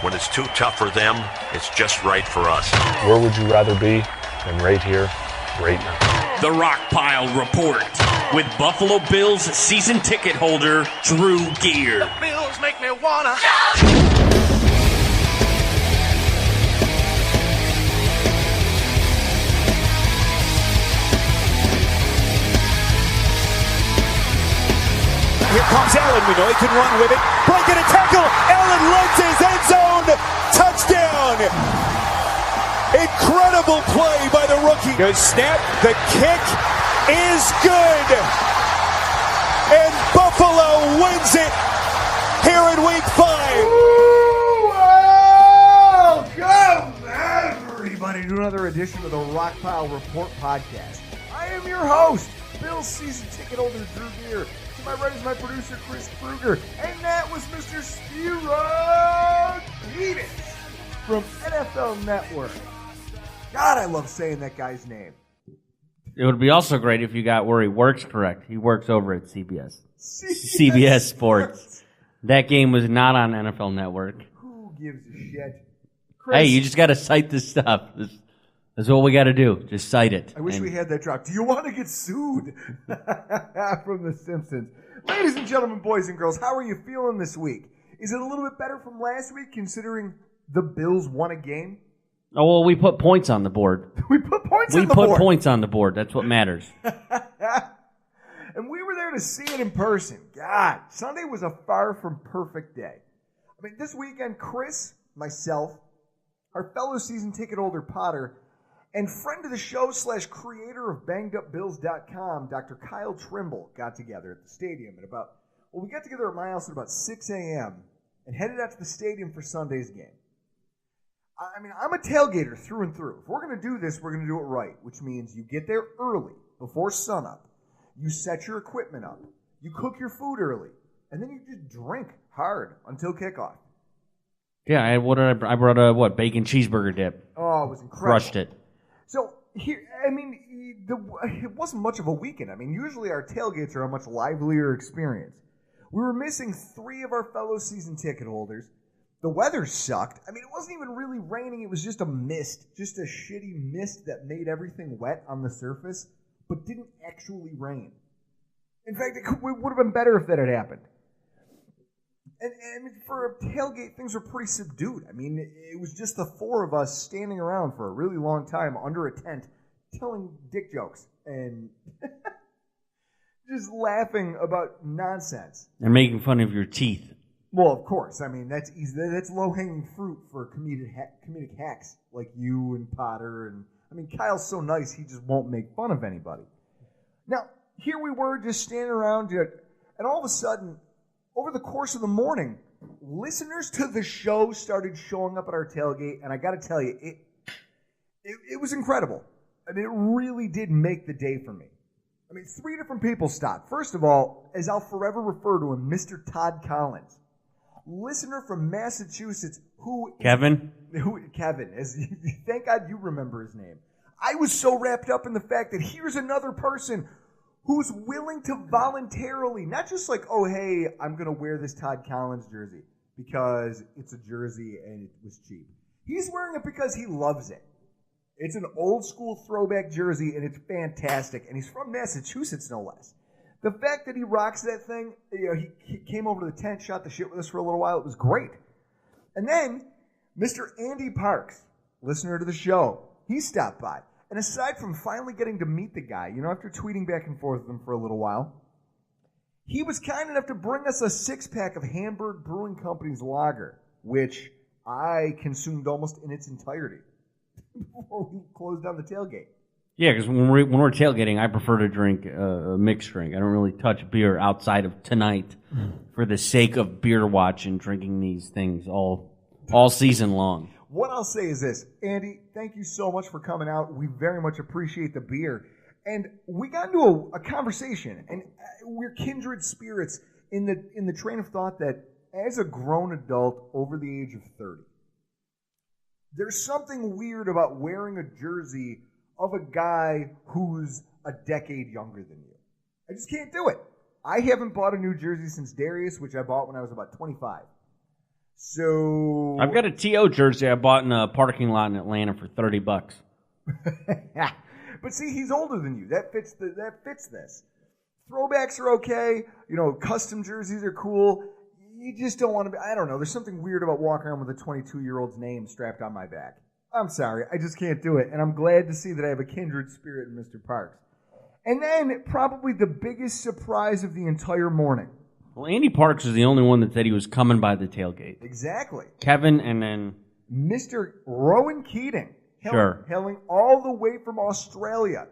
When it's too tough for them, it's just right for us. Where would you rather be than right here, right now? The Rockpile Report with Buffalo Bills season ticket holder Drew Gear. The Bills make me wanna Here comes Allen. We know he can run with it. Blanket a tackle. Allen runs his end zone. Touchdown. Incredible play by the rookie. Good snap. The kick is good. And Buffalo wins it here in week 5. Welcome, everybody, to another edition of the Rockpile Report podcast. I am your host, Bills season ticket holder Drew Gear. To my right is my producer, Chris Kruger. And that was Mr. Spiro Edith from NFL Network. God, I love saying that guy's name. It would be also great if you got where he works correct. He works over at CBS. CBS Sports. That game was not on NFL Network. Who gives a shit? Chris, Hey, you just got to cite this stuff. That's what we got to do. Just cite it. I wish we had that drop. Do you want to get sued? From The Simpsons. Ladies and gentlemen, boys and girls, how are you feeling this week? Is it a little bit better from last week considering the Bills won a game? Oh, well, we put points on the board. We put points on the We board. put points on the board. That's what matters. And we were there to see it in person. God, Sunday was a far from perfect day. I mean, this weekend, Chris, myself, our fellow season ticket holder Potter, and friend of the show / creator of BangedUpBills.com, Dr. Kyle Trimble, got together at the stadium at we got together at my house at about 6 a.m. and headed out to the stadium for Sunday's game. I mean, I'm a tailgater through and through. If we're going to do this, we're going to do it right, which means you get there early, before sunup. You set your equipment up. You cook your food early. And then you just drink hard until kickoff. Yeah, I brought a bacon cheeseburger dip. Oh, it was incredible. Crushed it. So, here, I mean, it wasn't much of a weekend. I mean, usually our tailgates are a much livelier experience. We were missing 3 of our fellow season ticket holders. The weather sucked. I mean, it wasn't even really raining. It was just a mist, just a shitty mist that made everything wet on the surface, but didn't actually rain. In fact, it would have been better if that had happened. And for a tailgate, things were pretty subdued. I mean, it was just the 4 of us standing around for a really long time under a tent, telling dick jokes and just laughing about nonsense. And making fun of your teeth. Well, of course. I mean, that's easy. That's low-hanging fruit for comedic hacks like you and Potter. And I mean, Kyle's so nice, he just won't make fun of anybody. Now, here we were just standing around, and all of a sudden, over the course of the morning, listeners to the show started showing up at our tailgate, and I got to tell you, it was incredible. I mean, it really did make the day for me. I mean, 3 different people stopped. First of all, as I'll forever refer to him, Mr. Todd Collins, listener from Massachusetts, Kevin, thank God you remember his name. I was so wrapped up in the fact that here's another person who's willing to voluntarily, not just like, oh, hey, I'm going to wear this Todd Collins jersey because it's a jersey and it was cheap. He's wearing it because he loves it. It's an old school throwback jersey and it's fantastic. And he's from Massachusetts, no less. The fact that he rocks that thing, he came over to the tent, shot the shit with us for a little while. It was great. And then Mr. Andy Parks, listener to the show, he stopped by. And aside from finally getting to meet the guy, after tweeting back and forth with him for a little while, he was kind enough to bring us a 6-pack of Hamburg Brewing Company's lager, which I consumed almost in its entirety before we closed down the tailgate. Yeah, because when we're tailgating, I prefer to drink a mixed drink. I don't really touch beer outside of tonight for the sake of beer watch and drinking these things all season long. What I'll say is this, Andy, thank you so much for coming out. We very much appreciate the beer. And we got into a conversation, and we're kindred spirits in the train of thought that as a grown adult over the age of 30, there's something weird about wearing a jersey of a guy who's a decade younger than you. I just can't do it. I haven't bought a new jersey since Darius, which I bought when I was about 25. So I've got a T.O. jersey I bought in a parking lot in Atlanta for $30. But see, he's older than you. That fits this. Throwbacks are okay. Custom jerseys are cool. You just don't want to be. I don't know. There's something weird about walking around with a 22-year-old's name strapped on my back. I'm sorry. I just can't do it. And I'm glad to see that I have a kindred spirit in Mr. Parks. And then probably the biggest surprise of the entire morning. Well, Andy Parks is the only one that said he was coming by the tailgate. Exactly. Kevin and then Mr. Rowan Keating. Hailing all the way from Australia.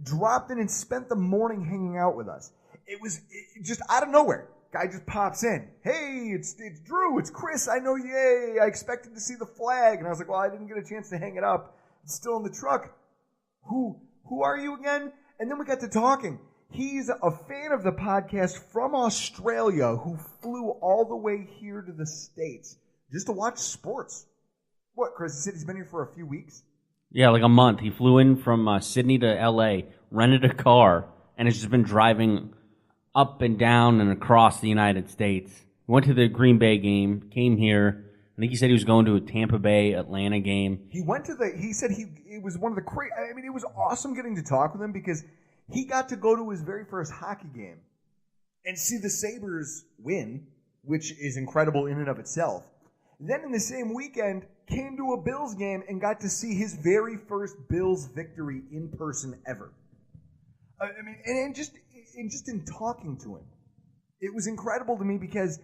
Dropped in and spent the morning hanging out with us. It was just out of nowhere. Guy just pops in. Hey, it's Drew. It's Chris. I know. Yay. I expected to see the flag. And I was like, well, I didn't get a chance to hang it up. It's still in the truck. Who are you again? And then we got to talking. He's a fan of the podcast from Australia who flew all the way here to the States just to watch sports. What, Chris? He said he's been here for a few weeks? Yeah, like a month. He flew in from Sydney to L.A., rented a car, and has just been driving up and down and across the United States. Went to the Green Bay game, came here. I think he said he was going to a Tampa Bay Atlanta game. He said it was one of the it was awesome getting to talk with him because he got to go to his very first hockey game and see the Sabres win, which is incredible in and of itself. Then in the same weekend, came to a Bills game and got to see his very first Bills victory in person ever. And just in talking to him, it was incredible to me because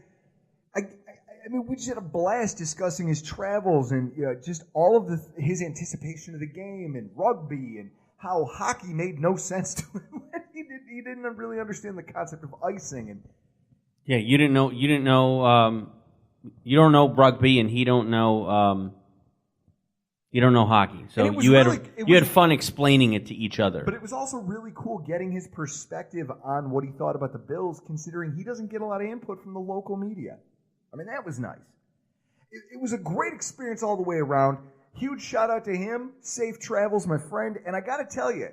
we just had a blast discussing his travels and just all of his anticipation of the game and rugby and how hockey made no sense to him. He didn't really understand the concept of icing and. Yeah, you don't know rugby, and he don't know. You don't know hockey, so you had fun explaining it to each other. But it was also really cool getting his perspective on what he thought about the Bills, considering he doesn't get a lot of input from the local media. That was nice. It was a great experience all the way around. Huge shout out to him. Safe travels, my friend. And I got to tell you,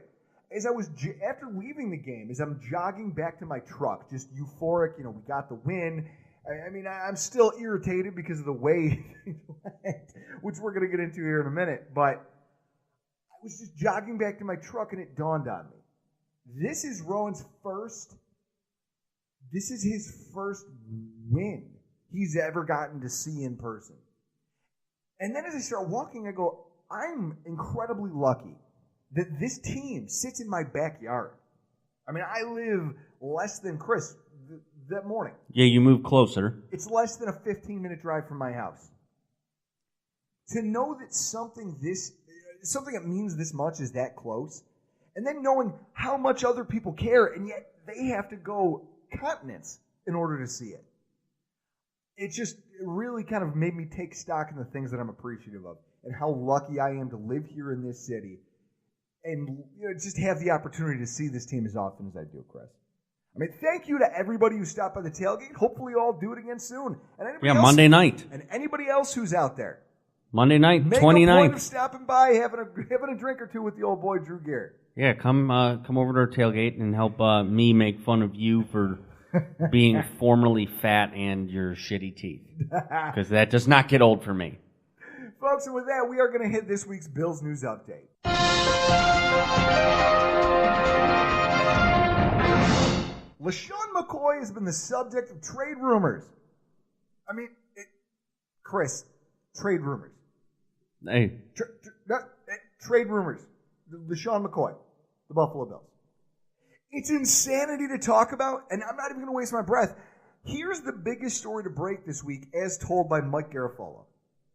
as I was after leaving the game, as I'm jogging back to my truck, just euphoric. We got the win. I'm still irritated because of the way things went, which we're going to get into here in a minute. But I was just jogging back to my truck, and it dawned on me. This is Rowan's first. This is his first win he's ever gotten to see in person. And then as I start walking, I go, I'm incredibly lucky that this team sits in my backyard. I live less than Chris. That morning. Yeah, you move closer. It's less than a 15-minute drive from my house. To know that something that means this much is that close, and then knowing how much other people care, and yet they have to go continents in order to see it. It just really kind of made me take stock in the things that I'm appreciative of, and how lucky I am to live here in this city, and just have the opportunity to see this team as often as I do, Chris. Thank you to everybody who stopped by the tailgate. Hopefully, you'll all do it again soon. And Monday night. And anybody else who's out there. Monday night, 29th. Make a point of stopping by, having a drink or two with the old boy, Drew Garrett. Yeah, come over to our tailgate and help me make fun of you for being formerly fat and your shitty teeth. Because that does not get old for me. Folks, and with that, we are going to hit this week's Bills News Update. LeSean McCoy has been the subject of trade rumors. Chris, trade rumors. Hey. Trade rumors. LeSean McCoy, the Buffalo Bills. It's insanity to talk about, and I'm not even going to waste my breath. Here's the biggest story to break this week, as told by Mike Garafolo.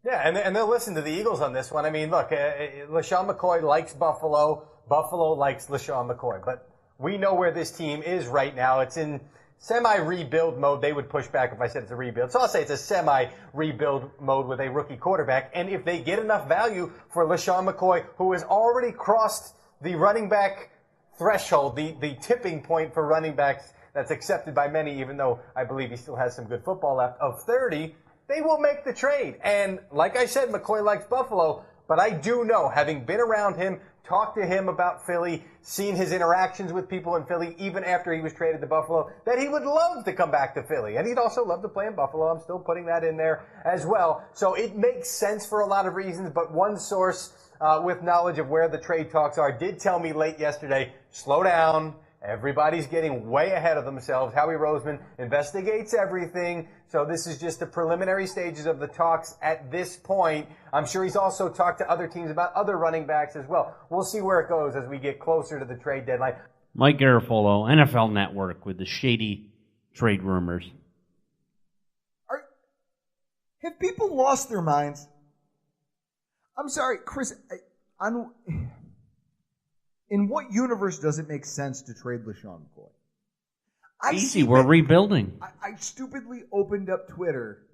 Yeah, and they'll listen to the Eagles on this one. Look, LeSean McCoy likes Buffalo. Buffalo likes LeSean McCoy, but we know where this team is right now. It's in semi-rebuild mode. They would push back if I said it's a rebuild. So I'll say it's a semi-rebuild mode with a rookie quarterback. And if they get enough value for LeSean McCoy, who has already crossed the running back threshold, the tipping point for running backs that's accepted by many, even though I believe he still has some good football left, of 30, they will make the trade. And like I said, McCoy likes Buffalo, But I do know, having been around him, talked to him about Philly, seen his interactions with people in Philly, even after he was traded to Buffalo, that he would love to come back to Philly. And he'd also love to play in Buffalo. I'm still putting that in there as well. So it makes sense for a lot of reasons, but one source with knowledge of where the trade talks are did tell me late yesterday, slow down. Everybody's getting way ahead of themselves. Howie Roseman investigates everything. So this is just the preliminary stages of the talks at this point. I'm sure he's also talked to other teams about other running backs as well. We'll see where it goes as we get closer to the trade deadline. Mike Garafolo, NFL Network, with the shady trade rumors. Have people lost their minds? I'm sorry, Chris. In what universe does it make sense to trade LeSean McCoy? Easy, we're rebuilding. I stupidly opened up Twitter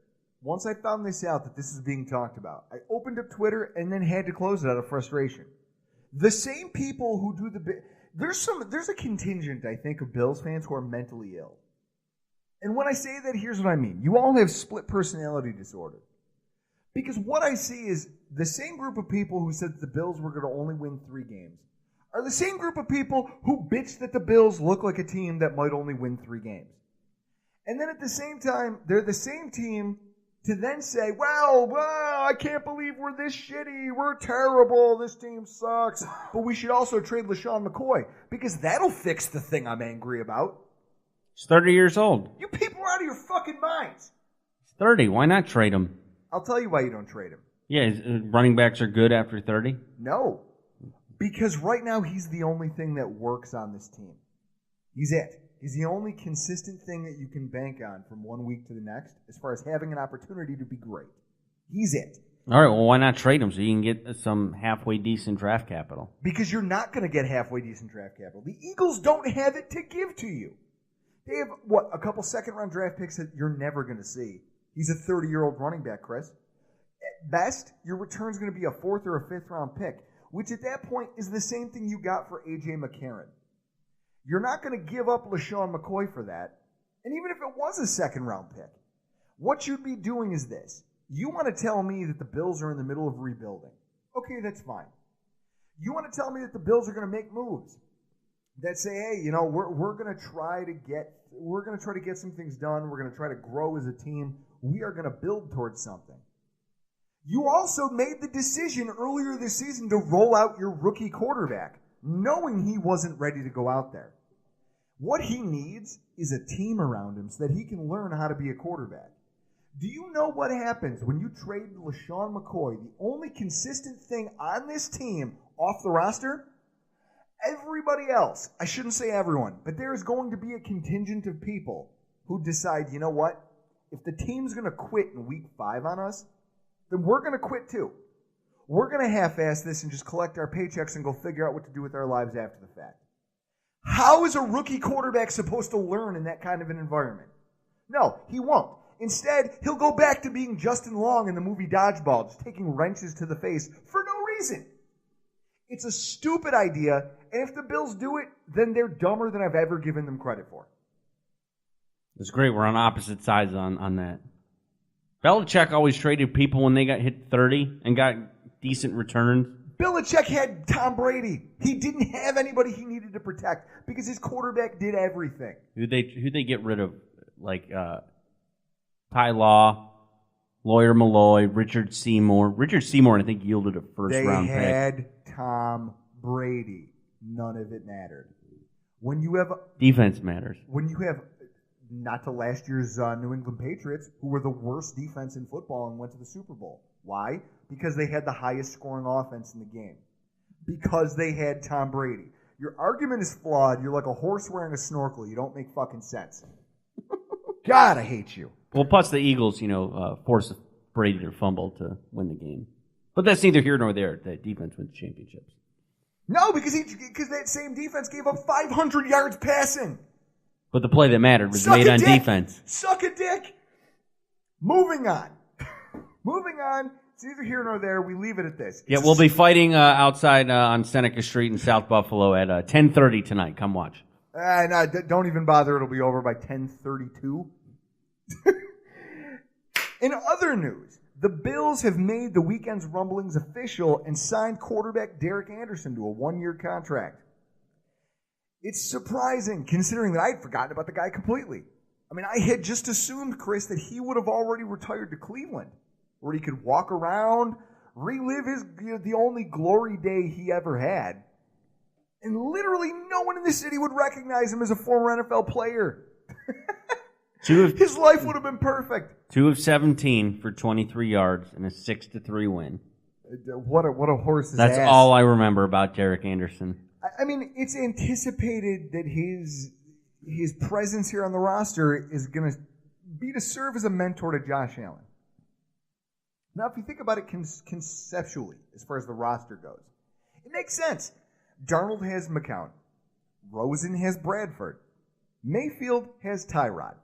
once I found this out that this is being talked about. I opened up Twitter and then had to close it out of frustration. The same people who do there's a contingent, I think, of Bills fans who are mentally ill. And when I say that, here's what I mean. You all have split personality disorder. Because what I see is the same group of people who said that the Bills were going to only win 3 games are the same group of people who bitch that the Bills look like a team that might only win 3 games. And then at the same time, they're the same team to then say, well, I can't believe we're this shitty. We're terrible. This team sucks. But we should also trade LeSean McCoy because that'll fix the thing I'm angry about. He's 30 years old. You people are out of your fucking minds. He's 30. Why not trade him? I'll tell you why you don't trade him. Yeah, running backs are good after 30? No. Because right now he's the only thing that works on this team. He's it. He's the only consistent thing that you can bank on from one week to the next as far as having an opportunity to be great. He's it. All right, well, why not trade him so you can get some halfway decent draft capital? Because you're not going to get halfway decent draft capital. The Eagles don't have it to give to you. They have, a couple second-round draft picks that you're never going to see. He's a 30-year-old running back, Chris. At best, your return's going to be a 4th or a 5th-round pick, which at that point is the same thing you got for A.J. McCarron. You're not going to give up LeSean McCoy for that. And even if it was a 2nd-round pick, what you'd be doing is this. You want to tell me that the Bills are in the middle of rebuilding. Okay, that's fine. You want to tell me that the Bills are going to make moves that say, hey, we're going to try to get some things done. We're going to try to grow as a team. We are going to build towards something. You also made the decision earlier this season to roll out your rookie quarterback, knowing he wasn't ready to go out there. What he needs is a team around him so that he can learn how to be a quarterback. Do you know what happens when you trade LeSean McCoy, the only consistent thing on this team, off the roster? Everybody else, I shouldn't say everyone, but there is going to be a contingent of people who decide, you know what? If the team's going to quit in week 5 on us, then we're going to quit too. We're going to half-ass this and just collect our paychecks and go figure out what to do with our lives after the fact. How is a rookie quarterback supposed to learn in that kind of an environment? No, he won't. Instead, he'll go back to being Justin Long in the movie Dodgeball, just taking wrenches to the face for no reason. It's a stupid idea, and if the Bills do it, then they're dumber than I've ever given them credit for. It's great. We're on opposite sides on that. Belichick always traded people when they got hit 30 and got decent returns. Belichick had Tom Brady. He didn't have anybody he needed to protect because his quarterback did everything. Who'd they get rid of? Like Ty Law, Lawyer Malloy, Richard Seymour. Richard Seymour, I think, yielded a first-round pick. They had Tom Brady. None of it mattered. When you have defense matters. When you have not to last year's New England Patriots, who were the worst defense in football and went to the Super Bowl. Why? Because they had the highest scoring offense in the game. Because they had Tom Brady. Your argument is flawed. You're like a horse wearing a snorkel. You don't make fucking sense. God, I hate you. Well, plus the Eagles, forced Brady to fumble to win the game. But that's neither here nor there. That defense wins championships. No, because that same defense gave up 500 yards passing. But the play that mattered was made on defense. Suck a dick. Moving on. It's neither here nor there. We leave it at this. Yeah, we'll be fighting outside on Seneca Street in South Buffalo at 10:30 tonight. Come watch. No, don't even bother. It'll be over by 10:32. In other news, The Bills have made the weekend's rumblings official and signed quarterback Derek Anderson to a 1-year contract. It's surprising, considering that I had forgotten about the guy completely. I mean, I had just assumed, Chris, that he would have already retired to Cleveland, where he could walk around, relive the only glory day he ever had. And literally no one in the city would recognize him as a former NFL player. His life would have been perfect. 2 of 17 for 23 yards and a 6-3 win. What a horse's That's ass. all I remember about Derek Anderson. I mean, it's anticipated that his presence here on the roster is going to be to serve as a mentor to Josh Allen. Now, if you think about it conceptually, as far as the roster goes, it makes sense. Darnold has McCown. Rosen has Bradford. Mayfield has Tyrod.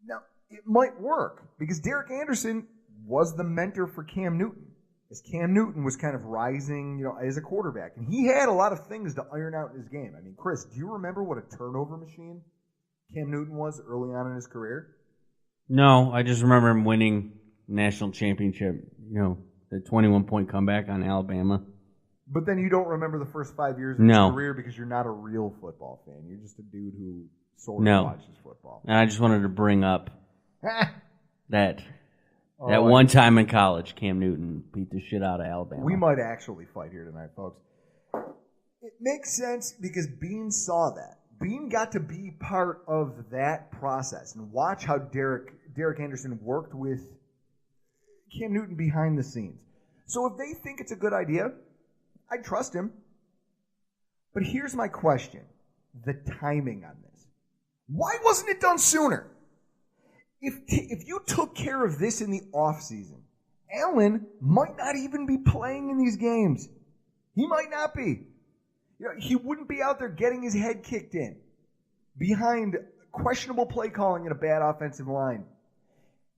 Now, it might work because Derek Anderson was the mentor for Cam Newton, as Cam Newton was kind of rising, as a quarterback. And he had a lot of things to iron out in his game. I mean, Chris, do you remember what a turnover machine Cam Newton was early on in his career? No, I just remember him winning national championship, the 21-point comeback on Alabama. But then you don't remember the first 5 years of his career because you're not a real football fan. You're just a dude who sort of watches football. And I just wanted to bring up that one time in college, Cam Newton beat the shit out of Alabama. We might actually fight here tonight, folks. It makes sense because Bean saw that. Bean got to be part of that process and watch how Derek Anderson worked with Cam Newton behind the scenes. So if they think it's a good idea, I trust him. But here's my question. The timing on this. Why wasn't it done sooner? If you took care of this in the offseason, Allen might not even be playing in these games. He might not be. He wouldn't be out there getting his head kicked in behind questionable play calling and a bad offensive line.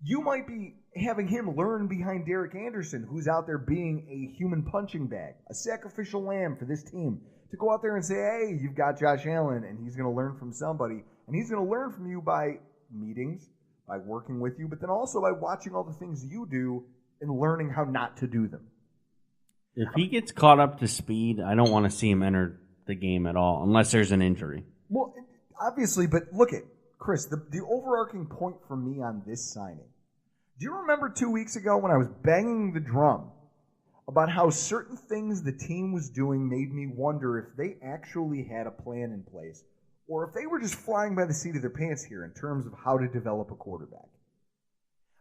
You might be having him learn behind Derek Anderson, who's out there being a human punching bag, a sacrificial lamb for this team, to go out there and say, hey, you've got Josh Allen, and he's going to learn from somebody. And he's going to learn from you by meetings, by working with you, but then also by watching all the things you do and learning how not to do them. If he gets caught up to speed, I don't want to see him enter the game at all, unless there's an injury. Well, obviously, but look at, Chris, the overarching point for me on this signing. Do you remember 2 weeks ago when I was banging the drum about how certain things the team was doing made me wonder if they actually had a plan in place or if they were just flying by the seat of their pants here in terms of how to develop a quarterback?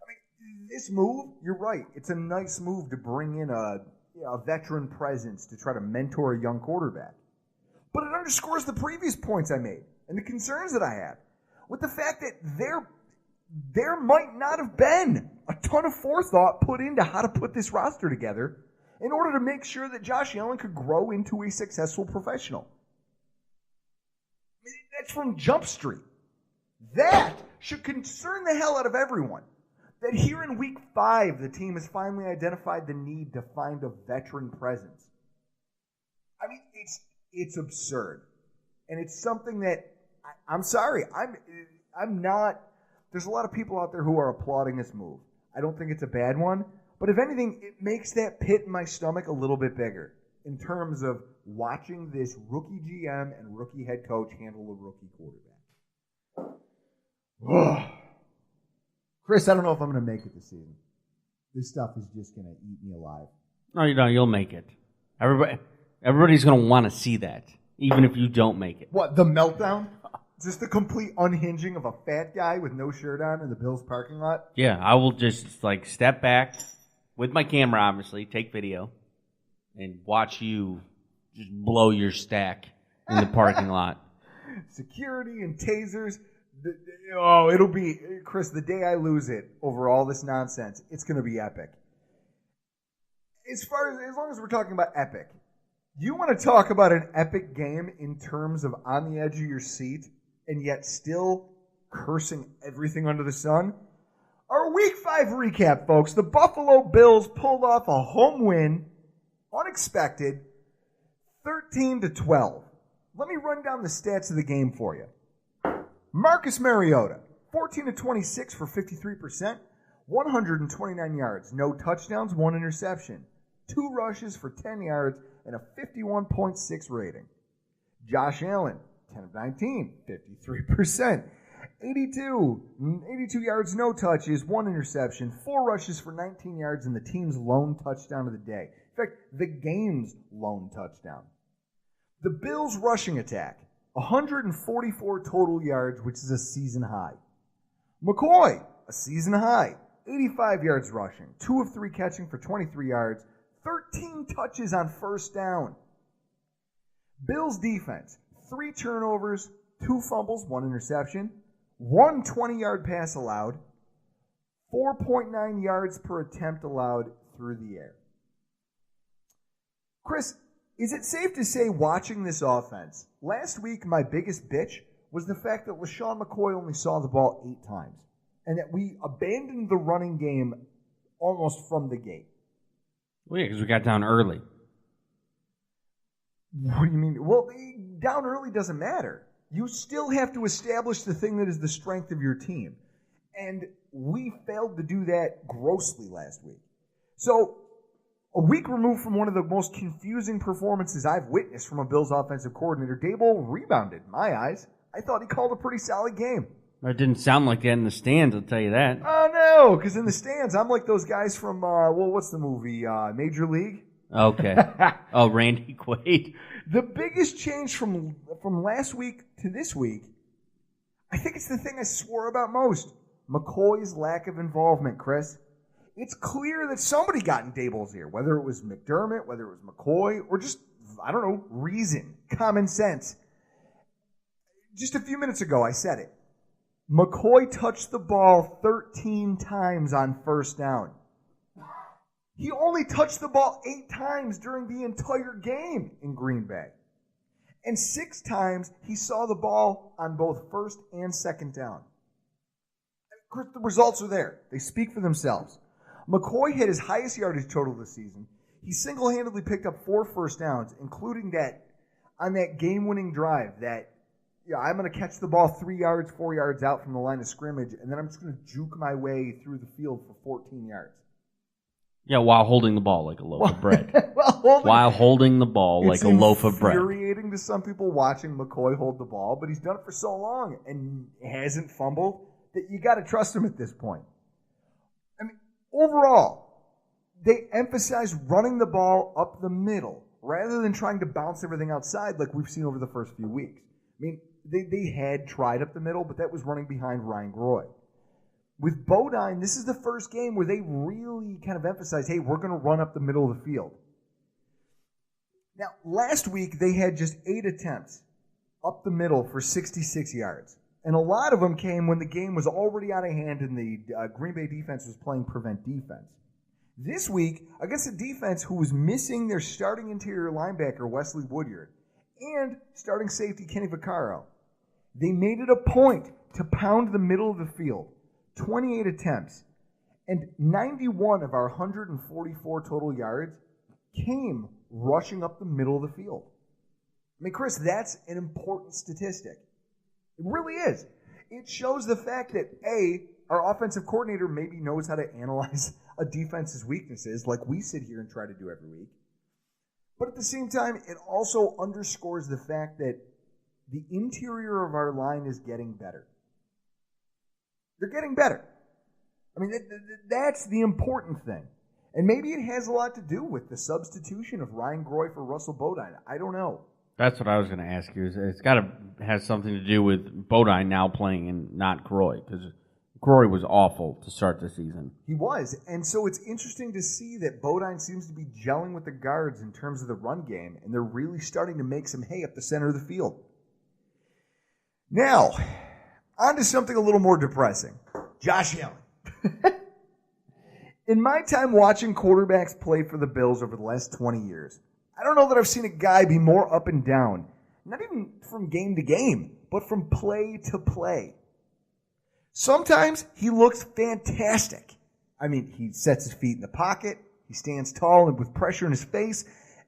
I mean, this move, you're right. It's a nice move to bring in a veteran presence to try to mentor a young quarterback. But it underscores the previous points I made and the concerns that I have with the fact that there might not have been a ton of forethought put into how to put this roster together in order to make sure that Josh Allen could grow into a successful professional. That's from Jump Street. That should concern the hell out of everyone. That here in Week 5, the team has finally identified the need to find a veteran presence. I mean, it's absurd. And it's something that, I'm sorry, I'm not, there's a lot of people out there who are applauding this move. I don't think it's a bad one. But if anything, it makes that pit in my stomach a little bit bigger in terms of watching this rookie GM and rookie head coach handle a rookie quarterback. Chris, I don't know if I'm going to make it this season. This stuff is just going to eat me alive. No, you don't. You'll make it. Everybody's going to want to see that, even if you don't make it. What, the meltdown? Just the complete unhinging of a fat guy with no shirt on in the Bills parking lot? Yeah, I will just step back with my camera, obviously, take video, and watch you just blow your stack in the parking lot. Security and tasers. It'll be, Chris, the day I lose it over all this nonsense, it's going to be epic. As long as we're talking about epic, you want to talk about an epic game in terms of on the edge of your seat and yet still cursing everything under the sun? Our Week 5 recap, folks. The Buffalo Bills pulled off a home win, unexpected, 13-12. Let me run down the stats of the game for you. Marcus Mariota, 14-26 for 53%, 129 yards, no touchdowns, 1 interception, 2 rushes for 10 yards, and a 51.6 rating. Josh Allen, 10 of 19, 53%. 82 yards, no touches, 1 interception, 4 rushes for 19 yards, and the team's lone touchdown of the day. In fact, the game's lone touchdown. The Bills' rushing attack, 144 total yards, which is a season high. McCoy, a season high, 85 yards rushing, 2 of 3 catching for 23 yards, 13 touches on first down. Bills' defense, 3 turnovers, 2 fumbles, 1 interception, 1 20-yard pass allowed, 4.9 yards per attempt allowed through the air. Chris, is it safe to say, watching this offense, last week my biggest bitch was the fact that LaShawn McCoy only saw the ball 8 times, and that we abandoned the running game almost from the gate? Well, yeah, because we got down early. What do you mean? Well, down early doesn't matter. You still have to establish the thing that is the strength of your team. And we failed to do that grossly last week. So, a week removed from one of the most confusing performances I've witnessed from a Bills offensive coordinator, Dable rebounded, in my eyes. I thought he called a pretty solid game. It didn't sound like that in the stands, I'll tell you that. Oh, no, because in the stands, I'm like those guys from, what's the movie, Major League? Okay. Oh, Randy Quaid. The biggest change from last week to this week, I think it's the thing I swore about most. McCoy's lack of involvement, Chris. It's clear that somebody got in Dable's ear, whether it was McDermott, whether it was McCoy, or just, I don't know, reason, common sense. Just a few minutes ago, I said it. McCoy touched the ball 13 times on first down. He only touched the ball 8 times during the entire game in Green Bay. And 6 times he saw the ball on both first and second down. The results are there. They speak for themselves. McCoy hit his highest yardage total this season. He single-handedly picked up 4 first downs, including that on that game-winning drive that, I'm going to catch the ball 3 yards, 4 yards out from the line of scrimmage, and then I'm just going to juke my way through the field for 14 yards. Yeah, while holding the ball like a loaf of bread. While holding the ball like a loaf of bread. It's infuriating to some people watching McCoy hold the ball, but he's done it for so long and hasn't fumbled that you got to trust him at this point. I mean, overall, they emphasize running the ball up the middle rather than trying to bounce everything outside like we've seen over the first few weeks. I mean, they had tried up the middle, but that was running behind Ryan Groy. With Bodine, this is the first game where they really kind of emphasize, hey, we're going to run up the middle of the field. Now, last week, they had just 8 attempts up the middle for 66 yards. And a lot of them came when the game was already out of hand and the Green Bay defense was playing prevent defense. This week, against a defense who was missing their starting interior linebacker, Wesley Woodyard, and starting safety, Kenny Vaccaro, they made it a point to pound the middle of the field. 28 attempts, and 91 of our 144 total yards came rushing up the middle of the field. I mean, Chris, that's an important statistic. It really is. It shows the fact that, A, our offensive coordinator maybe knows how to analyze a defense's weaknesses like we sit here and try to do every week. But at the same time, it also underscores the fact that the interior of our line is getting better. They're getting better. I mean, that's the important thing. And maybe it has a lot to do with the substitution of Ryan Groy for Russell Bodine. I don't know. That's what I was going to ask you. It's got to have something to do with Bodine now playing and not Groy, because Groy was awful to start the season. He was. And so it's interesting to see that Bodine seems to be gelling with the guards in terms of the run game, and they're really starting to make some hay up the center of the field. Now, on to something a little more depressing. Josh Allen. In my time watching quarterbacks play for the Bills over the last 20 years, I don't know that I've seen a guy be more up and down, not even from game to game, but from play to play. Sometimes he looks fantastic. I mean, he sets his feet in the pocket, he stands tall and with pressure in his face,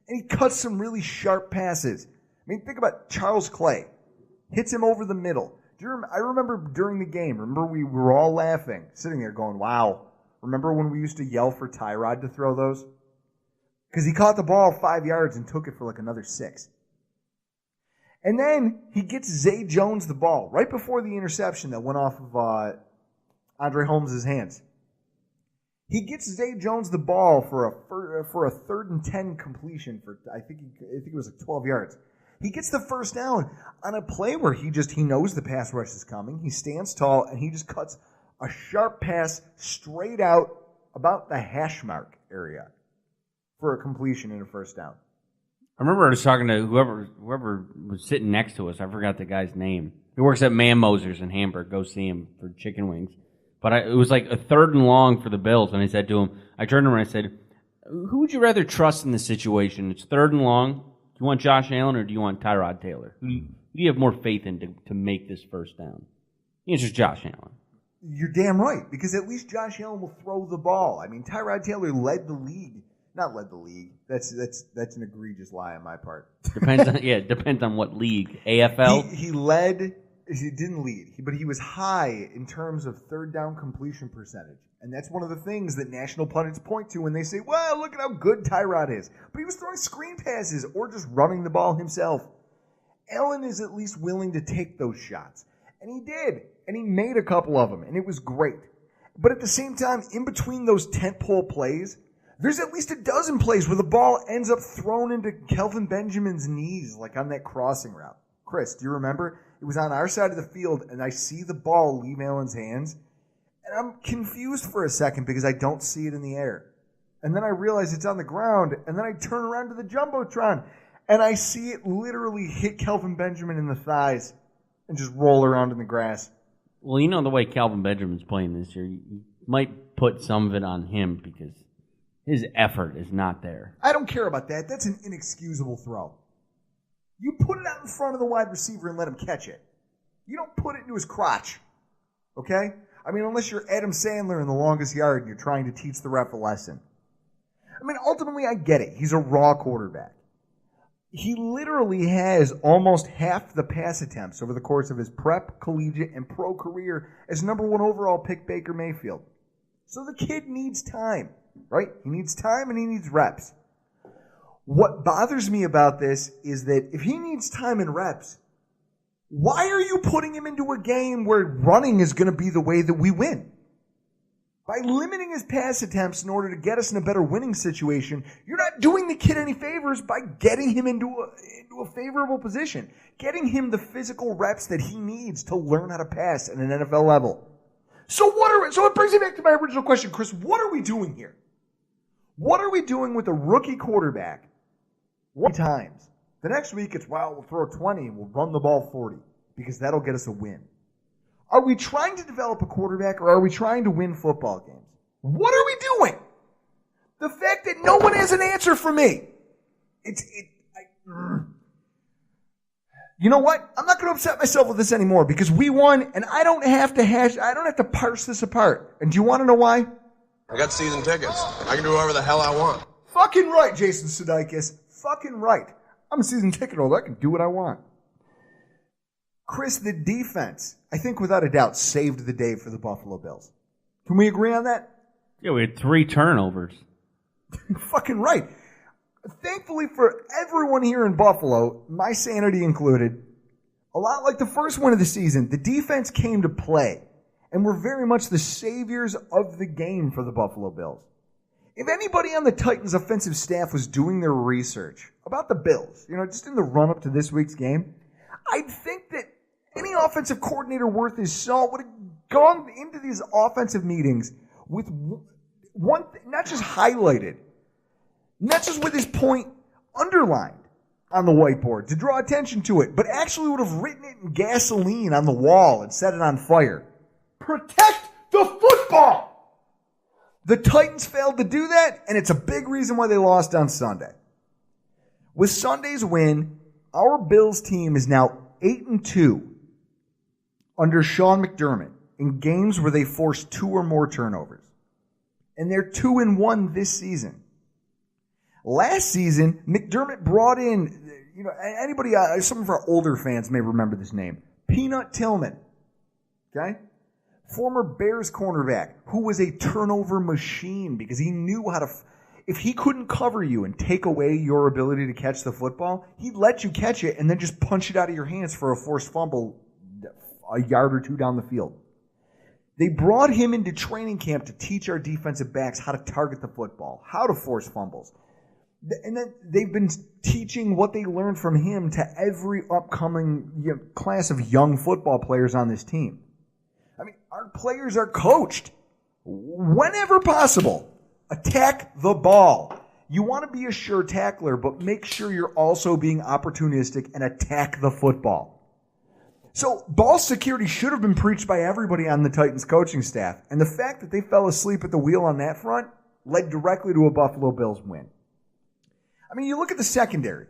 and he cuts some really sharp passes. I mean, think about Charles Clay. Hits him over the middle. I remember during the game, we were all laughing, sitting there going, wow, Remember when we used to yell for Tyrod to throw those? Because he caught the ball 5 yards and took it for like another 6. And then he gets Zay Jones the ball right before the interception that went off of Andre Holmes' hands. He gets Zay Jones the ball for a 3rd and 10 completion for I think it was like 12 yards. He gets the first down on a play where he knows the pass rush is coming. He stands tall and he just cuts a sharp pass straight out about the hash mark area for a completion and a first down. I remember I was talking to whoever was sitting next to us. I forgot the guy's name. He works at Man Moser's in Hamburg. Go see him for chicken wings. But it was like a 3rd and long for the Bills, and I said to him, I turned to him and I said, who would you rather trust in this situation? It's 3rd and long. Do you want Josh Allen or do you want Tyrod Taylor? Who do you have more faith in to make this first down? The answer is Josh Allen. You're damn right, because at least Josh Allen will throw the ball. I mean, Tyrod Taylor led the league. Not led the league. That's an egregious lie on my part. Depends on what league. AFL? He didn't lead, but he was high in terms of 3rd down completion percentage. And that's one of the things that national pundits point to when they say, well, look at how good Tyrod is. But he was throwing screen passes or just running the ball himself. Allen is at least willing to take those shots. And he did. And he made a couple of them, and it was great. But at the same time, in between those tentpole plays, there's at least a dozen plays where the ball ends up thrown into Kelvin Benjamin's knees, like on that crossing route. Chris, do you remember? It was on our side of the field, and I see the ball leave Allen's hands, and I'm confused for a second because I don't see it in the air. And then I realize it's on the ground, and then I turn around to the Jumbotron, and I see it literally hit Kelvin Benjamin in the thighs and just roll around in the grass. Well, you know the way Kelvin Benjamin's playing this year, you might put some of it on him because his effort is not there. I don't care about that. That's an inexcusable throw. You put it out in front of the wide receiver and let him catch it. You don't put it into his crotch. Okay? I mean, unless you're Adam Sandler in The Longest Yard and you're trying to teach the ref a lesson. I mean, ultimately, I get it. He's a raw quarterback. He literally has almost half the pass attempts over the course of his prep, collegiate, and pro career as number 1 overall pick Baker Mayfield. So the kid needs time, right? He needs time and he needs reps. What bothers me about this is that if he needs time and reps, why are you putting him into a game where running is going to be the way that we win? By limiting his pass attempts in order to get us in a better winning situation, you're not doing the kid any favors by getting him into a favorable position, getting him the physical reps that he needs to learn how to pass at an NFL level. So it brings me back to my original question, Chris. What are we doing here? What are we doing with a rookie quarterback 1 times? The next week it's, we'll throw 20 and we'll run the ball 40 because that'll get us a win. Are we trying to develop a quarterback or are we trying to win football games? What are we doing? The fact that no one has an answer for me. You know what? I'm not going to upset myself with this anymore because we won and I don't have to parse this apart. And do you want to know why? I got season tickets. I can do whatever the hell I want. Fucking right, Jason Sudeikis. Fucking right. I'm a season ticket holder. I can do what I want. Chris, the defense, I think without a doubt, saved the day for the Buffalo Bills. Can we agree on that? Yeah, we had 3 turnovers. Fucking right. Thankfully for everyone here in Buffalo, my sanity included, a lot like the first one of the season, the defense came to play and were very much the saviors of the game for the Buffalo Bills. If anybody on the Titans offensive staff was doing their research about the Bills, just in the run-up to this week's game, I'd think that any offensive coordinator worth his salt would have gone into these offensive meetings with one thing, not just highlighted, not just with his point underlined on the whiteboard to draw attention to it, but actually would have written it in gasoline on the wall and set it on fire. Protect the football! The Titans failed to do that, and it's a big reason why they lost on Sunday. With Sunday's win, our Bills team is now 8-2 under Sean McDermott in games where they forced 2 or more turnovers. And they're 2-1 this season. Last season, McDermott brought in, anybody, some of our older fans may remember this name, Peanut Tillman. Okay? former Bears cornerback who was a turnover machine because he knew how to. If he couldn't cover you and take away your ability to catch the football, he'd let you catch it and then just punch it out of your hands for a forced fumble a yard or two down the field. They brought him into training camp to teach our defensive backs how to target the football, how to force fumbles. And then they've been teaching what they learned from him to every upcoming class of young football players on this team. I mean, our players are coached whenever possible. Attack the ball. You want to be a sure tackler, but make sure you're also being opportunistic and attack the football. So ball security should have been preached by everybody on the Titans coaching staff. And the fact that they fell asleep at the wheel on that front led directly to a Buffalo Bills win. I mean, you look at the secondary.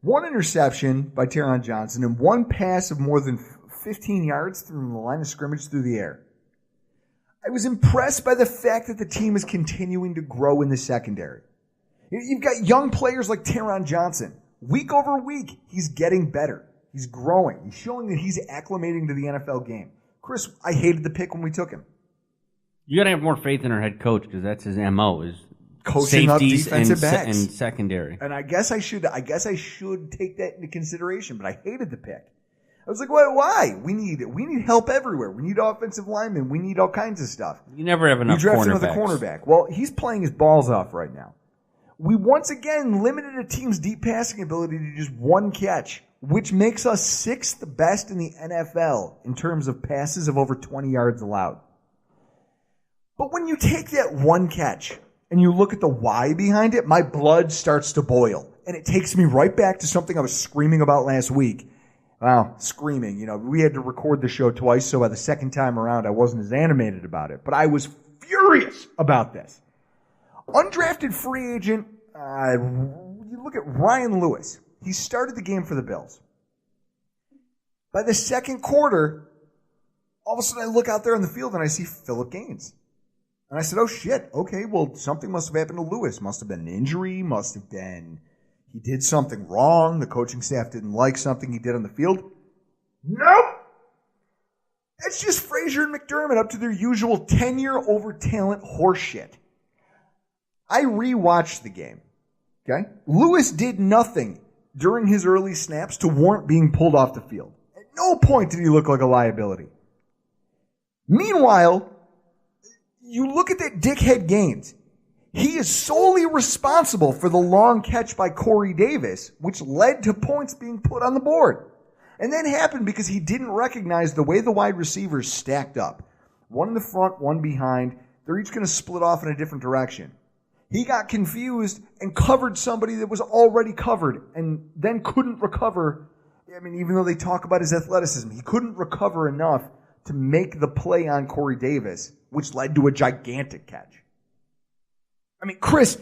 One interception by Taron Johnson and one pass of more than 15 yards from the line of scrimmage through the air. I was impressed by the fact that the team is continuing to grow in the secondary. You've got young players like Taron Johnson. Week over week, he's getting better. He's growing. He's showing that he's acclimating to the NFL game. Chris, I hated the pick when we took him. You got to have more faith in our head coach because that's his MO is coaching up safeties defensive backs and secondary. And I guess I should take that into consideration, but I hated the pick. I was like, why? We need help everywhere. We need offensive linemen. We need all kinds of stuff. You never have enough cornerbacks. You draft another cornerback. Well, he's playing his balls off right now. We once again limited a team's deep passing ability to just one catch, which makes us sixth best in the NFL in terms of passes of over 20 yards allowed. But when you take that one catch and you look at the why behind it, my blood starts to boil. And it takes me right back to something I was screaming about last week. Wow, screaming. We had to record the show twice, so by the second time around, I wasn't as animated about it. But I was furious about this. Undrafted free agent, you look at Ryan Lewis. He started the game for the Bills. By the second quarter, all of a sudden I look out there on the field and I see Phillip Gaines. And I said, oh shit, okay, well something must have happened to Lewis. Must have been an injury, must have been he did something wrong. The coaching staff didn't like something he did on the field. Nope. It's just Frazier and McDermott up to their usual tenure over talent horseshit. I rewatched the game. Okay? Lewis did nothing during his early snaps to warrant being pulled off the field. At no point did he look like a liability. Meanwhile, you look at that dickhead Gaines. He is solely responsible for the long catch by Corey Davis, which led to points being put on the board. And that happened because he didn't recognize the way the wide receivers stacked up. One in the front, one behind. They're each going to split off in a different direction. He got confused and covered somebody that was already covered and then couldn't recover. I mean, even though they talk about his athleticism, he couldn't recover enough to make the play on Corey Davis, which led to a gigantic catch. I mean, Chris,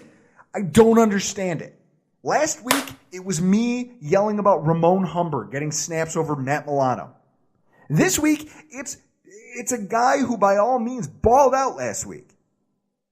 I don't understand it. Last week, it was me yelling about Ramon Humber getting snaps over Matt Milano. This week, it's a guy who by all means balled out last week.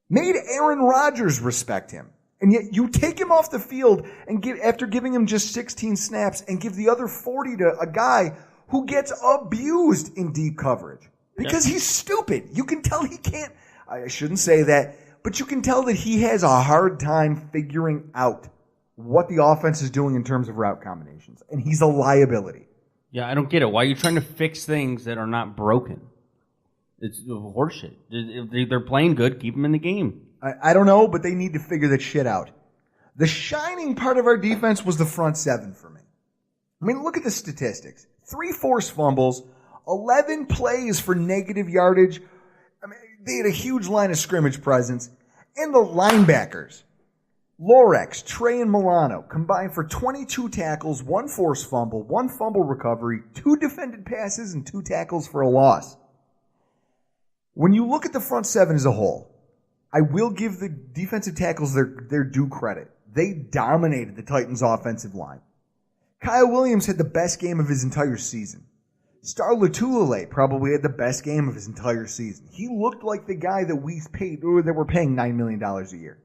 Made Aaron Rodgers respect him. And yet you take him off the field and after giving him just 16 snaps and give the other 40 to a guy who gets abused in deep coverage. Because he's stupid. You can tell he can't. I shouldn't say that. But you can tell that he has a hard time figuring out what the offense is doing in terms of route combinations. And he's a liability. Yeah, I don't get it. Why are you trying to fix things that are not broken? It's horseshit. If they're playing good, keep them in the game. I don't know, but they need to figure that shit out. The shining part of our defense was the front seven for me. I mean, look at the statistics. 3 forced fumbles, 11 plays for negative yardage. I mean, they had a huge line of scrimmage presence. And the linebackers, Lorex, Trey, and Milano, combined for 22 tackles, 1 forced fumble, 1 fumble recovery, 2 defended passes, and 2 tackles for a loss. When you look at the front seven as a whole, I will give the defensive tackles their due credit. They dominated the Titans' offensive line. Kyle Williams had the best game of his entire season. Star Lotulelei probably had the best game of his entire season. He looked like the guy that we're paying $9 million a year.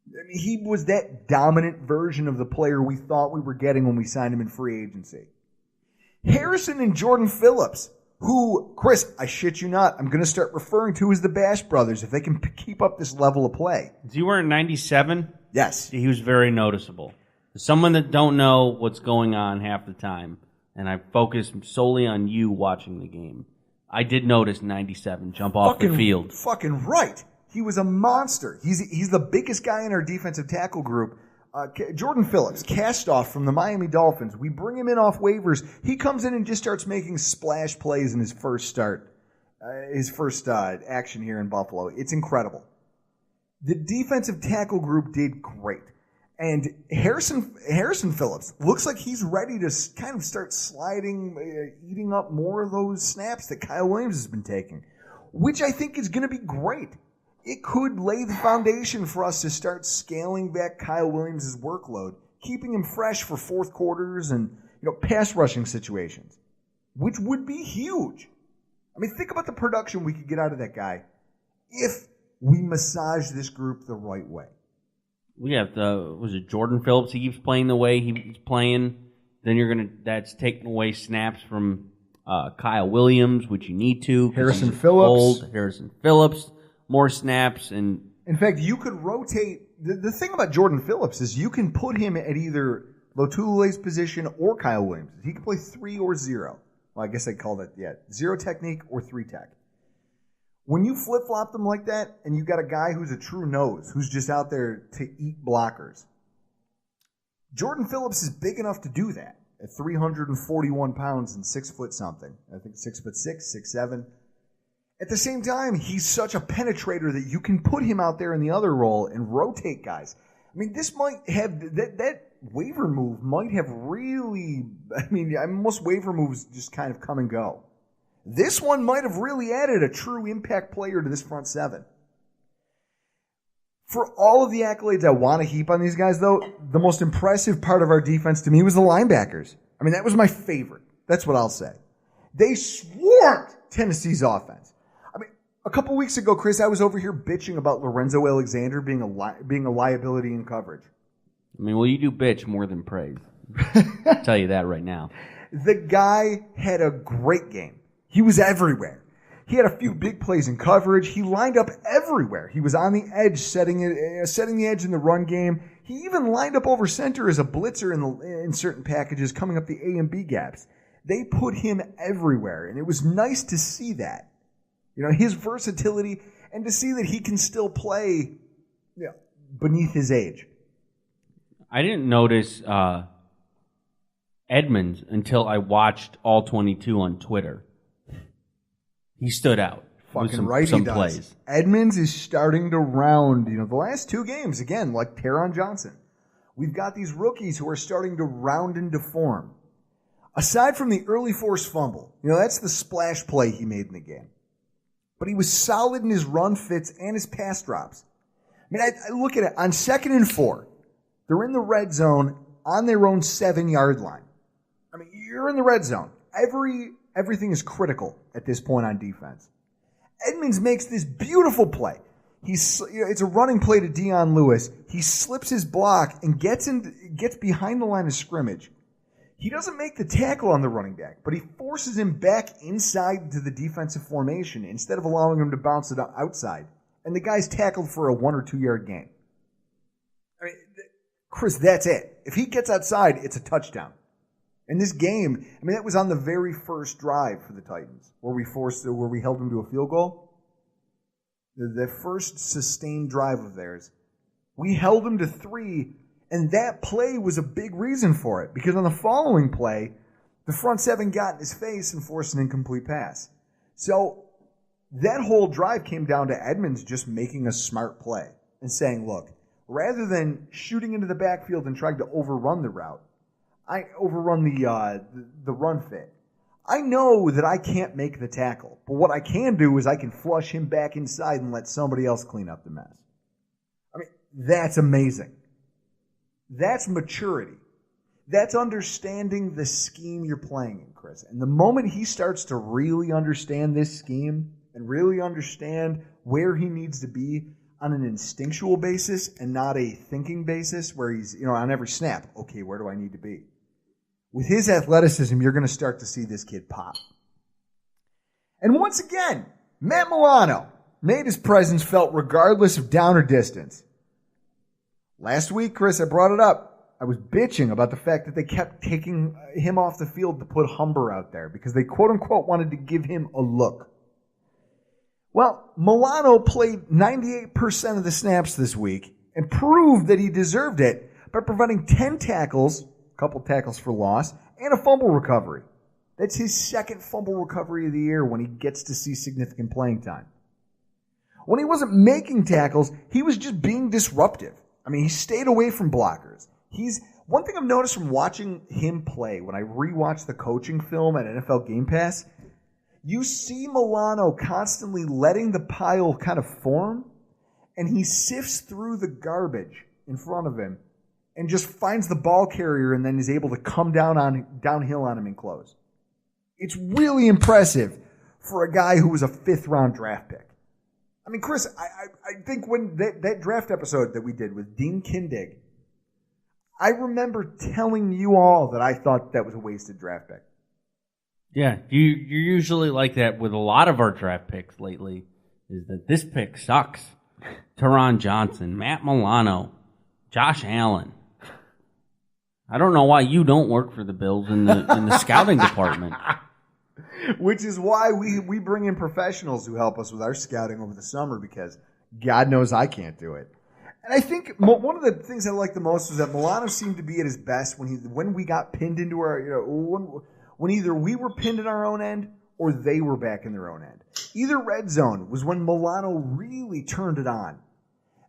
I mean, he was that dominant version of the player we thought we were getting when we signed him in free agency. Harrison and Jordan Phillips who, Chris, I shit you not, I'm going to start referring to as the Bash Brothers if they can keep up this level of play. Is he wearing 97? Yes. He was very noticeable. Someone that don't know what's going on half the time, and I focus solely on you watching the game. I did notice 97 jump off the field. Fucking right. He was a monster. He's the biggest guy in our defensive tackle group. Jordan Phillips, cast off from the Miami Dolphins. We bring him in off waivers. He comes in and just starts making splash plays in his first start, action here in Buffalo. It's incredible. The defensive tackle group did great. And Harrison Phillips looks like he's ready to kind of start sliding, eating up more of those snaps that Kyle Williams has been taking, which I think is going to be great. It could lay the foundation for us to start scaling back Kyle Williams' workload, keeping him fresh for fourth quarters and pass rushing situations, which would be huge. I mean, think about the production we could get out of that guy if we massage this group the right way. We have was it Jordan Phillips? He keeps playing the way he's playing. Then that's taking away snaps from Kyle Williams, which you need to. Harrison Phillips. Harrison Phillips. More snaps. And in fact, you could rotate. The thing about Jordan Phillips is you can put him at either Lotulule's position or Kyle Williams. He can play 3 or 0. Well, I guess I call that, 0 technique or 3 tech. When you flip-flop them like that, and you got a guy who's a true nose, who's just out there to eat blockers, Jordan Phillips is big enough to do that at 341 pounds and 6 foot something. I think 6'6", 6'7". At the same time, he's such a penetrator that you can put him out there in the other role and rotate guys. I mean, this might have that waiver move might have really. I mean, most waiver moves just kind of come and go. This one might have really added a true impact player to this front seven. For all of the accolades I want to heap on these guys, though, the most impressive part of our defense to me was the linebackers. I mean, that was my favorite. That's what I'll say. They swarmed Tennessee's offense. I mean, a couple weeks ago, Chris, I was over here bitching about Lorenzo Alexander being a liability in coverage. I mean, well, you do bitch more than praise. I'll tell you that right now. The guy had a great game. He was everywhere. He had a few big plays in coverage. He lined up everywhere. He was on the edge, setting the edge in the run game. He even lined up over center as a blitzer in certain packages, coming up the A and B gaps. They put him everywhere, and it was nice to see that. You know, his versatility, and to see that he can still play beneath his age. I didn't notice Edmonds until I watched all 22 on Twitter. He stood out. Fucking right, he does. Plays. Edmonds is starting to round, the last 2 games, again, like Taron Johnson. We've got these rookies who are starting to round into form. Aside from the early forced fumble, that's the splash play he made in the game. But he was solid in his run fits and his pass drops. I mean, I look at it. On 2nd and 4, they're in the red zone on their own 7-yard line. I mean, you're in the red zone. Everything is critical at this point on defense. Edmonds makes this beautiful play. It's a running play to Dion Lewis. He slips his block and gets behind the line of scrimmage. He doesn't make the tackle on the running back, but he forces him back inside to the defensive formation instead of allowing him to bounce it outside. And the guy's tackled for a 1 or 2 yard gain. I mean, Chris, that's it. If he gets outside, it's a touchdown. In this game, I mean, that was on the very first drive for the Titans, where we held them to a field goal. The first sustained drive of theirs, we held them to 3, and that play was a big reason for it, because on the following play, the front 7 got in his face and forced an incomplete pass. So that whole drive came down to Edmonds just making a smart play and saying, look, rather than shooting into the backfield and trying to overrun the route, I overrun the run fit. I know that I can't make the tackle, but what I can do is I can flush him back inside and let somebody else clean up the mess. I mean, that's amazing. That's maturity. That's understanding the scheme you're playing in, Chris. And the moment he starts to really understand this scheme and really understand where he needs to be on an instinctual basis and not a thinking basis where he's, on every snap, okay, where do I need to be? With his athleticism, you're going to start to see this kid pop. And once again, Matt Milano made his presence felt regardless of down or distance. Last week, Chris, I brought it up. I was bitching about the fact that they kept taking him off the field to put Humber out there because they quote-unquote wanted to give him a look. Well, Milano played 98% of the snaps this week and proved that he deserved it by providing 10 tackles, a couple tackles for loss, and a fumble recovery. That's his second fumble recovery of the year when he gets to see significant playing time. When he wasn't making tackles, he was just being disruptive. I mean, he stayed away from blockers. One thing I've noticed from watching him play when I rewatch the coaching film at NFL Game Pass, you see Milano constantly letting the pile kind of form, and he sifts through the garbage in front of him and just finds the ball carrier and then is able to come downhill on him and close. It's really impressive for a guy who was a 5th-round draft pick. I mean, Chris, I think when that draft episode that we did with Dean Kindig, I remember telling you all that I thought that was a wasted draft pick. Yeah, you're usually like that with a lot of our draft picks lately, is that this pick sucks. Teron Johnson, Matt Milano, Josh Allen. I don't know why you don't work for the Bills in the scouting department. Which is why we bring in professionals who help us with our scouting over the summer, because God knows I can't do it. And I think one of the things I like the most was that Milano seemed to be at his best when we got pinned into our, when either we were pinned in our own end or they were back in their own end. Either red zone was when Milano really turned it on.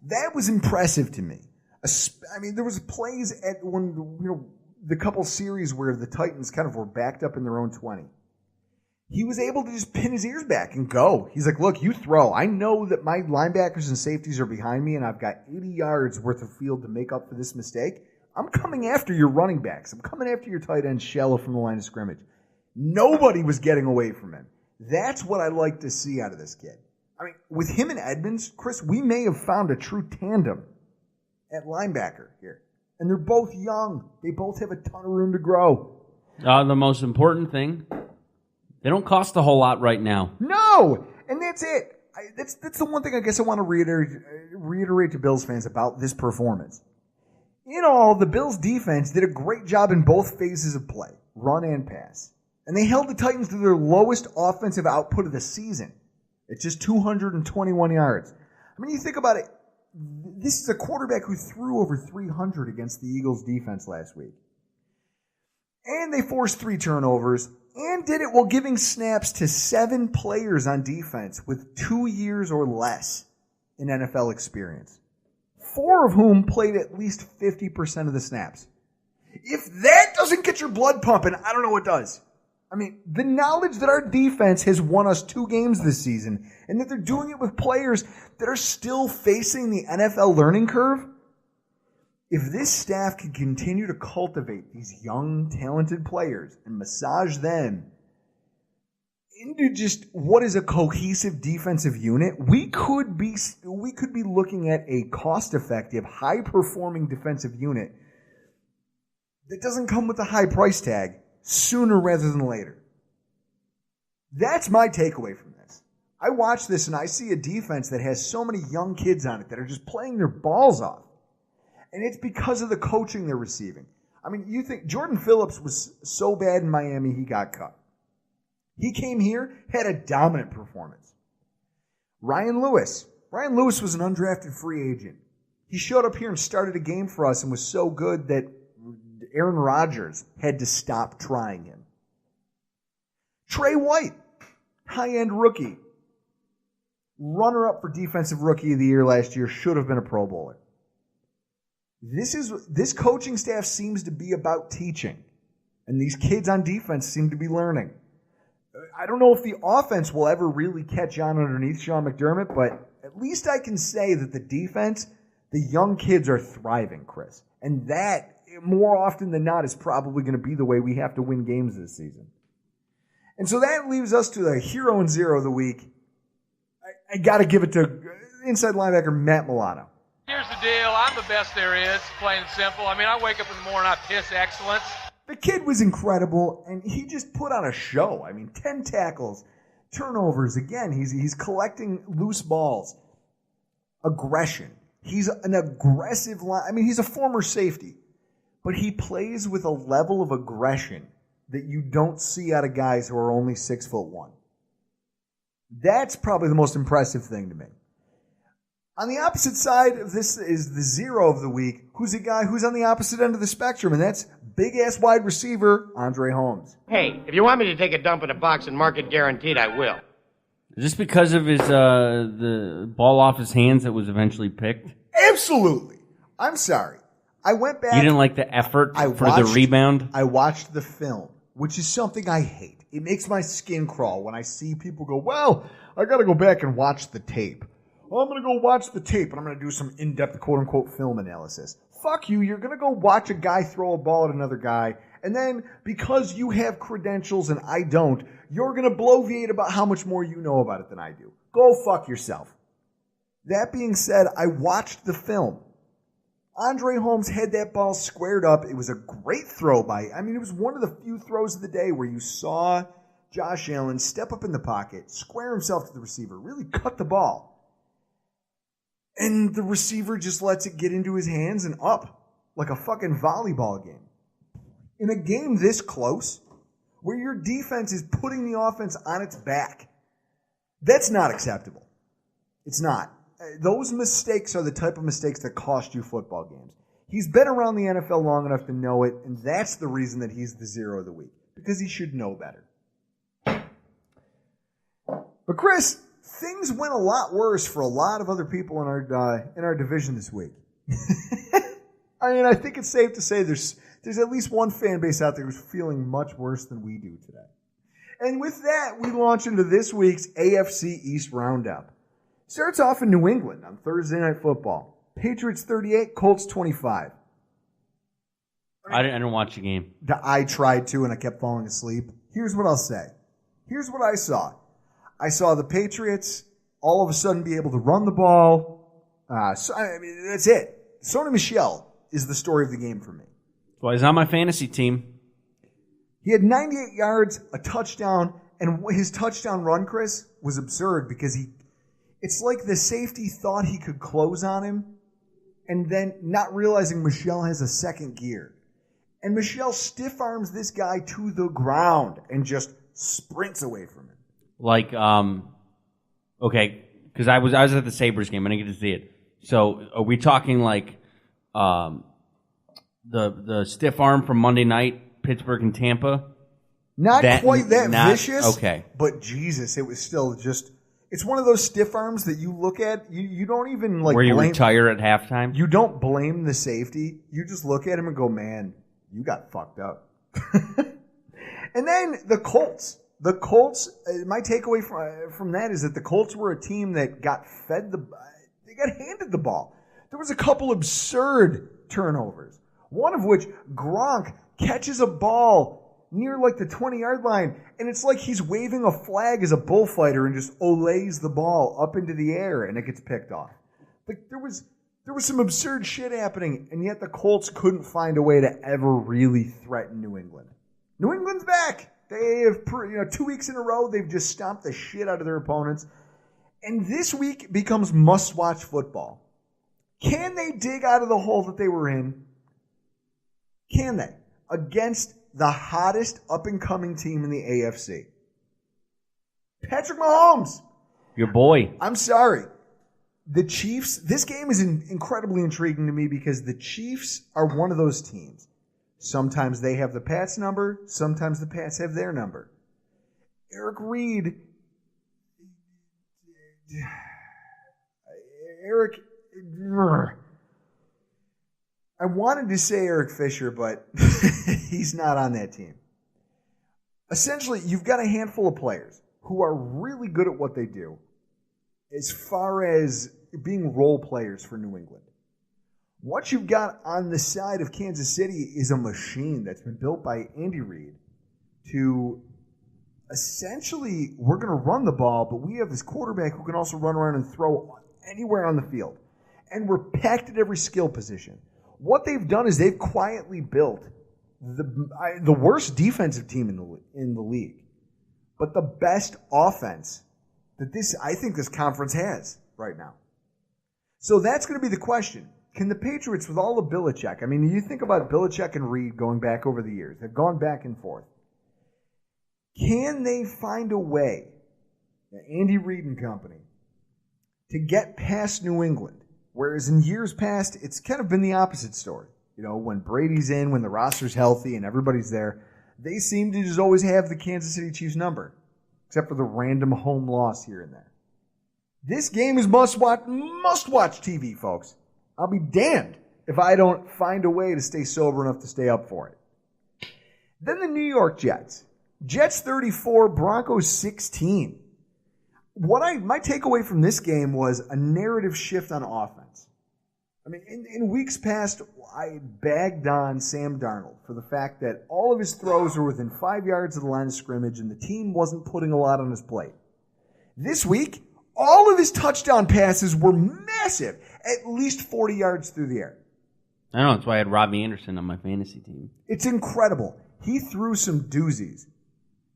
That was impressive to me. I mean, there was plays at the couple series where the Titans kind of were backed up in their own 20. He was able to just pin his ears back and go. He's like, look, you throw. I know that my linebackers and safeties are behind me, and I've got 80 yards worth of field to make up for this mistake. I'm coming after your running backs. I'm coming after your tight end shallow from the line of scrimmage. Nobody was getting away from him. That's what I like to see out of this kid. I mean, with him and Edmonds, Chris, we may have found a true tandem at linebacker here. And they're both young. They both have a ton of room to grow. The most important thing, they don't cost a whole lot right now. No! And that's it. That's the one thing I guess I want to reiterate to Bills fans about this performance. In all, the Bills defense did a great job in both phases of play, run and pass. And they held the Titans to their lowest offensive output of the season. It's just 221 yards. I mean, you think about it, this is a quarterback who threw over 300 against the Eagles' defense last week. And they forced 3 turnovers, and did it while giving snaps to 7 players on defense with 2 years or less in NFL experience. 4 of whom played at least 50% of the snaps. If that doesn't get your blood pumping, I don't know what does. I mean, the knowledge that our defense has won us 2 games this season, and that they're doing it with players that are still facing the NFL learning curve. If this staff can continue to cultivate these young, talented players and massage them into just what is a cohesive defensive unit, we could be looking at a cost-effective, high-performing defensive unit that doesn't come with a high price tag sooner rather than later. That's my takeaway from this. I watch this and I see a defense that has so many young kids on it that are just playing their balls off. And it's because of the coaching they're receiving. I mean, you think Jordan Phillips was so bad in Miami he got cut. He came here, had a dominant performance. Ryan Lewis was an undrafted free agent. He showed up here and started a game for us and was so good that Aaron Rodgers had to stop trying him. Trey White, high-end rookie. Runner-up for Defensive Rookie of the Year last year, should have been a Pro Bowler. This coaching staff seems to be about teaching, and these kids on defense seem to be learning. I don't know if the offense will ever really catch on underneath Sean McDermott, but at least I can say that the defense, the young kids are thriving, Chris. And that, more often than not, is probably going to be the way we have to win games this season. And so that leaves us to the hero and zero of the week. I got to give it to inside linebacker Matt Milano. Here's the deal. I'm the best there is, plain and simple. I mean, I wake up in the morning, I piss excellence. The kid was incredible, and he just put on a show. I mean, 10 tackles, Turnovers, again, he's collecting loose balls. Aggression. He's an aggressive line. I mean, he's a former safety, but he plays with a level of aggression that you don't see out of guys who are only 6'1". That's probably the most impressive thing to me. On the opposite side of this is the zero of the week. Who's a guy who's on the opposite end of the spectrum, and that's big-ass wide receiver Andre Holmes. Hey, if you want me to take a dump in a box and mark it guaranteed, I will. Is this because of his the ball off his hands that was eventually picked? Absolutely. I'm sorry. I went back. You didn't like the effort for the rebound? I watched the film, which is something I hate. It makes my skin crawl when I see people go, well, I got to go back and watch the tape. Well, I'm going to go watch the tape, and I'm going to do some in-depth quote-unquote film analysis. Fuck you. You're going to go watch a guy throw a ball at another guy, and then because you have credentials and I don't, you're going to bloviate about how much more you know about it than I do. Go fuck yourself. That being said, I watched the film. Andre Holmes had that ball squared up. It was a great throw it was one of the few throws of the day where you saw Josh Allen step up in the pocket, square himself to the receiver, really cut the ball. And the receiver just lets it get into his hands and up like a fucking volleyball game. In a game this close, where your defense is putting the offense on its back, that's not acceptable. It's not. Those mistakes are the type of mistakes that cost you football games. He's been around the NFL long enough to know it, and that's the reason that he's the zero of the week, because he should know better. But Chris, things went a lot worse for a lot of other people in our division this week. I mean, I think it's safe to say there's at least one fan base out there who's feeling much worse than we do today. And with that, we launch into this week's AFC East Roundup. Starts off in New England on Thursday Night Football. Patriots 38, Colts 25. I didn't watch the game. I tried to, and I kept falling asleep. Here's what I'll say. Here's what I saw. I saw the Patriots all of a sudden be able to run the ball. That's it. Sony Michel is the story of the game for me. Well, he's on my fantasy team. He had 98 yards, a touchdown, and his touchdown run, Chris, was absurd because it's like the safety thought he could close on him, and then not realizing Michel has a second gear. And Michel stiff arms this guy to the ground and just sprints away from him. Like, okay, because I was at the Sabres game. I didn't get to see it. So are we talking like the stiff arm from Monday night, Pittsburgh and Tampa? Not quite that vicious. Okay. But Jesus, it was still just... It's one of those stiff arms that you look at, you don't even like... Where you retire at halftime? You don't blame the safety. You just look at him and go, man, you got fucked up. And then the Colts. The Colts, my takeaway from that is that the Colts were a team that got they got handed the ball. There was a couple absurd turnovers. One of which, Gronk catches a ball near like the 20-yard line, and it's like he's waving a flag as a bullfighter and just olays the ball up into the air, and it gets picked off. Like there was some absurd shit happening, and yet the Colts couldn't find a way to ever really threaten New England. New England's back. They have, 2 weeks in a row, they've just stomped the shit out of their opponents. And this week becomes must-watch football. Can they dig out of the hole that they were in? Can they? Against the hottest up-and-coming team in the AFC. Patrick Mahomes. Your boy. I'm sorry. The Chiefs, this game is incredibly intriguing to me because the Chiefs are one of those teams. Sometimes they have the Pats number. Sometimes the Pats have their number. Eric I wanted to say Eric Fisher, but he's not on that team. Essentially, you've got a handful of players who are really good at what they do as far as being role players for New England. What you've got on the side of Kansas City is a machine that's been built by Andy Reid to essentially, we're going to run the ball, but we have this quarterback who can also run around and throw anywhere on the field. And we're packed at every skill position. What they've done is they've quietly built the worst defensive team in the league. but the best offense that I think this conference has right now. So that's going to be the question. Can the Patriots, with all of Belichick, I mean, you think about Belichick and Reed going back over the years. They've gone back and forth. Can they find a way, Andy Reid and company, to get past New England? Whereas in years past, it's kind of been the opposite story. You know, when Brady's in, when the roster's healthy and everybody's there, they seem to just always have the Kansas City Chiefs number, except for the random home loss here and there. This game is must-watch TV, folks. I'll be damned if I don't find a way to stay sober enough to stay up for it. Then the New York Jets. Jets 34, Broncos 16. My takeaway from this game was a narrative shift on offense. I mean, in weeks past, I bagged on Sam Darnold for the fact that all of his throws were within 5 yards of the line of scrimmage and the team wasn't putting a lot on his plate. This week, all of his touchdown passes were massive, at least 40 yards through the air. I know, that's why I had Robbie Anderson on my fantasy team. It's incredible. He threw some doozies.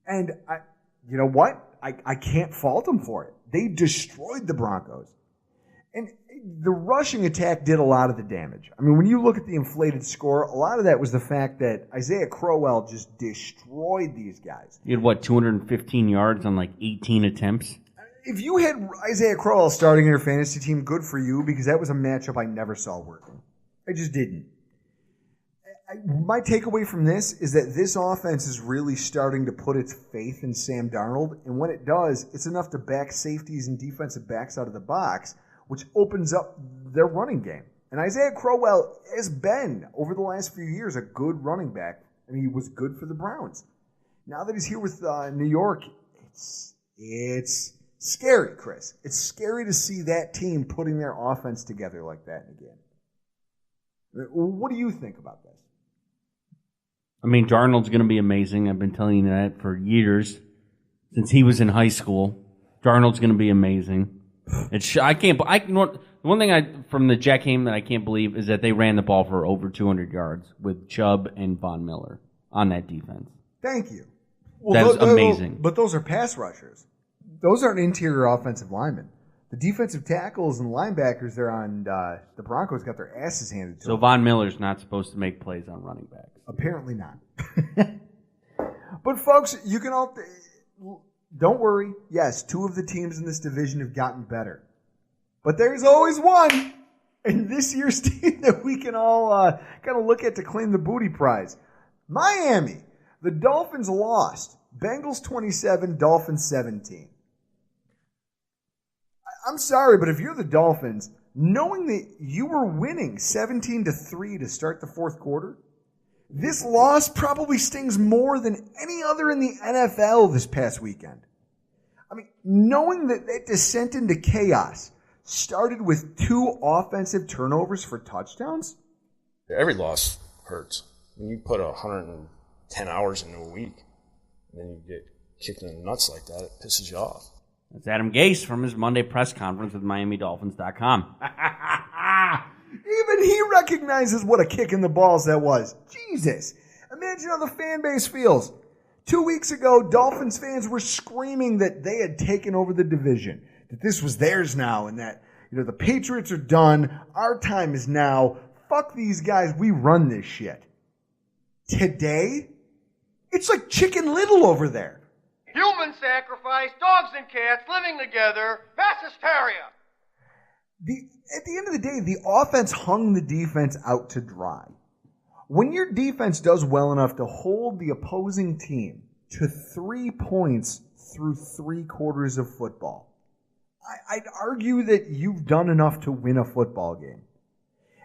And you know what? I can't fault him for it. They destroyed the Broncos. And the rushing attack did a lot of the damage. I mean, when you look at the inflated score, a lot of that was the fact that Isaiah Crowell just destroyed these guys. You had, 215 yards on 18 attempts? If you had Isaiah Crowell starting in your fantasy team, good for you, because that was a matchup I never saw working. I just didn't. My takeaway from this is that this offense is really starting to put its faith in Sam Darnold, and when it does, it's enough to back safeties and defensive backs out of the box, which opens up their running game. And Isaiah Crowell has been, over the last few years, a good running back. I mean, he was good for the Browns. Now that he's here with New York, it's scary, Chris. It's scary to see that team putting their offense together like that again. What do you think about this? I mean, Darnold's going to be amazing. I've been telling you that for years, since he was in high school. Darnold's going to be amazing. One thing from the Jet game that I can't believe is that they ran the ball for over 200 yards with Chubb and Von Miller on that defense. Thank you. That's amazing. But those are pass rushers. Those aren't interior offensive linemen. The defensive tackles and linebackers there on the Broncos got their asses handed to them. So Von Miller's not supposed to make plays on running backs. Apparently not. But folks, you can all... Don't worry. Yes, 2 of the teams in this division have gotten better. But there's always one in this year's team that we can all kind of look at to claim the booty prize. Miami. The Dolphins lost. Bengals 27, Dolphins 17. I'm sorry, but if you're the Dolphins, knowing that you were winning 17-3 to start the fourth quarter, this loss probably stings more than any other in the NFL this past weekend. I mean, knowing that that descent into chaos started with 2 offensive turnovers for touchdowns? Every loss hurts. When you put 110 hours into a week, and then you get kicked in the nuts like that, it pisses you off. That's Adam Gase from his Monday press conference with MiamiDolphins.com. Even he recognizes what a kick in the balls that was. Jesus. Imagine how the fan base feels. 2 weeks ago, Dolphins fans were screaming that they had taken over the division, that this was theirs now, and that the Patriots are done. Our time is now. Fuck these guys. We run this shit. Today, it's like Chicken Little over there. Human sacrifice, dogs and cats living together, mass hysteria. At the end of the day, the offense hung the defense out to dry. When your defense does well enough to hold the opposing team to 3 points through 3 quarters of football, I'd argue that you've done enough to win a football game.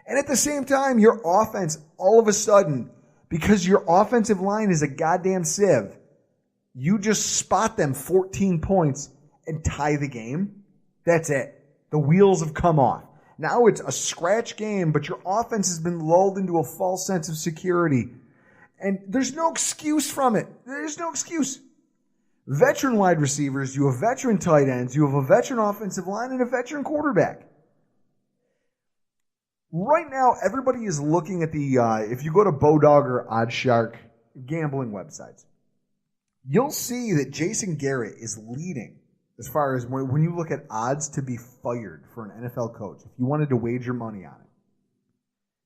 And at the same time, your offense, all of a sudden, because your offensive line is a goddamn sieve, you just spot them 14 points and tie the game. That's it. The wheels have come off. Now it's a scratch game, but your offense has been lulled into a false sense of security. And there's no excuse from it. There's no excuse. Veteran wide receivers, you have veteran tight ends, you have a veteran offensive line, and a veteran quarterback. Right now, everybody is looking at the, if you go to Bodog or OddsShark gambling websites, you'll see that Jason Garrett is leading as far as when you look at odds to be fired for an NFL coach, if you wanted to wager money on it.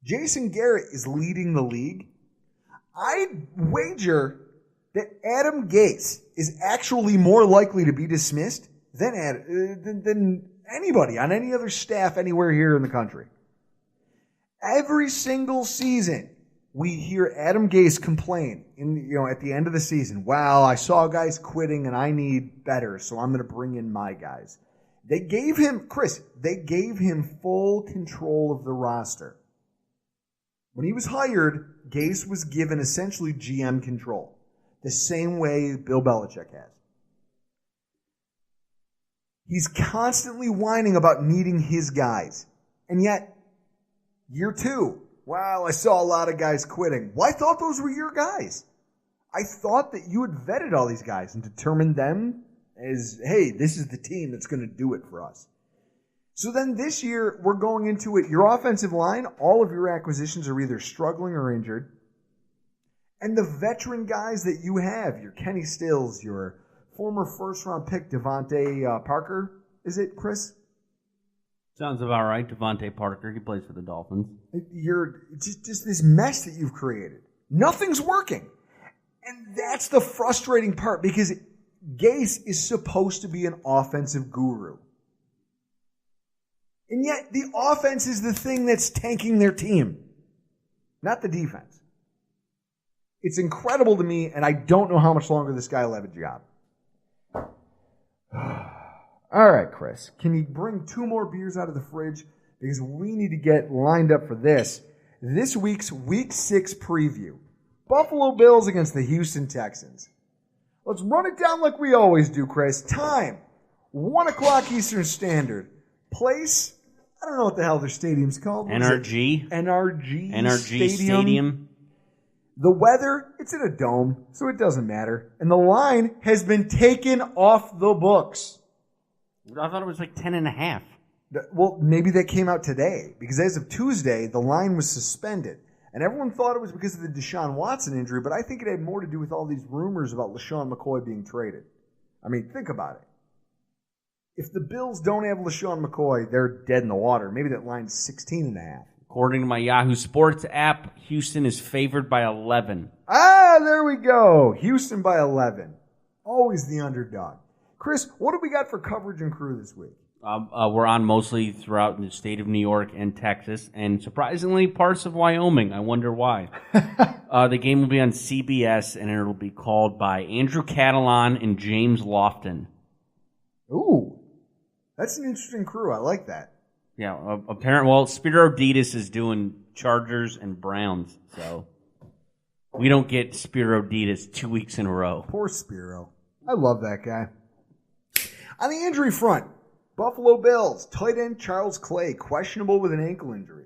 Jason Garrett is leading the league. I'd wager that Adam Gase is actually more likely to be dismissed than anybody on any other staff anywhere here in the country. Every single season, we hear Adam Gase complain at the end of the season. Well, I saw guys quitting and I need better, so I'm going to bring in my guys. They gave him full control of the roster. When he was hired, Gase was given essentially GM control, the same way Bill Belichick has. He's constantly whining about needing his guys. And yet, year 2, well, I saw a lot of guys quitting. Well, I thought those were your guys. I thought that you had vetted all these guys and determined them as, hey, this is the team that's going to do it for us. So then this year, we're going into it. Your offensive line, all of your acquisitions are either struggling or injured. And the veteran guys that you have, your Kenny Stills, your former first-round pick Devontae Parker, is it, Chris? Sounds about right. Devontae Parker. He plays for the Dolphins. You're just this mess that you've created. Nothing's working. And that's the frustrating part because Gase is supposed to be an offensive guru. And yet the offense is the thing that's tanking their team, not the defense. It's incredible to me, and I don't know how much longer this guy will have a job. All right, Chris, can you bring 2 more beers out of the fridge? Because we need to get lined up for this. This week's Week 6 preview. Buffalo Bills against the Houston Texans. Let's run it down like we always do, Chris. Time, 1 o'clock Eastern Standard. Place, I don't know what the hell their stadium's called. NRG. NRG Stadium. The weather, it's in a dome, so it doesn't matter. And the line has been taken off the books. I thought it was like 10.5. Well, maybe that came out today, because as of Tuesday, the line was suspended. And everyone thought it was because of the Deshaun Watson injury, but I think it had more to do with all these rumors about LaShawn McCoy being traded. I mean, think about it. If the Bills don't have LaShawn McCoy, they're dead in the water. Maybe that line's 16.5. According to my Yahoo Sports app, Houston is favored by 11. Ah, there we go. Houston by 11. Always the underdog. Chris, what do we got for coverage and crew this week? We're on mostly throughout the state of New York and Texas, and surprisingly, parts of Wyoming. I wonder why. The game will be on CBS, and it'll be called by Andrew Catalan and James Lofton. Ooh, that's an interesting crew. I like that. Yeah, well, Spiro Ditas is doing Chargers and Browns, so we don't get Spiro Ditas 2 weeks in a row. Poor Spiro. I love that guy. On the injury front, Buffalo Bills, tight end Charles Clay, questionable with an ankle injury.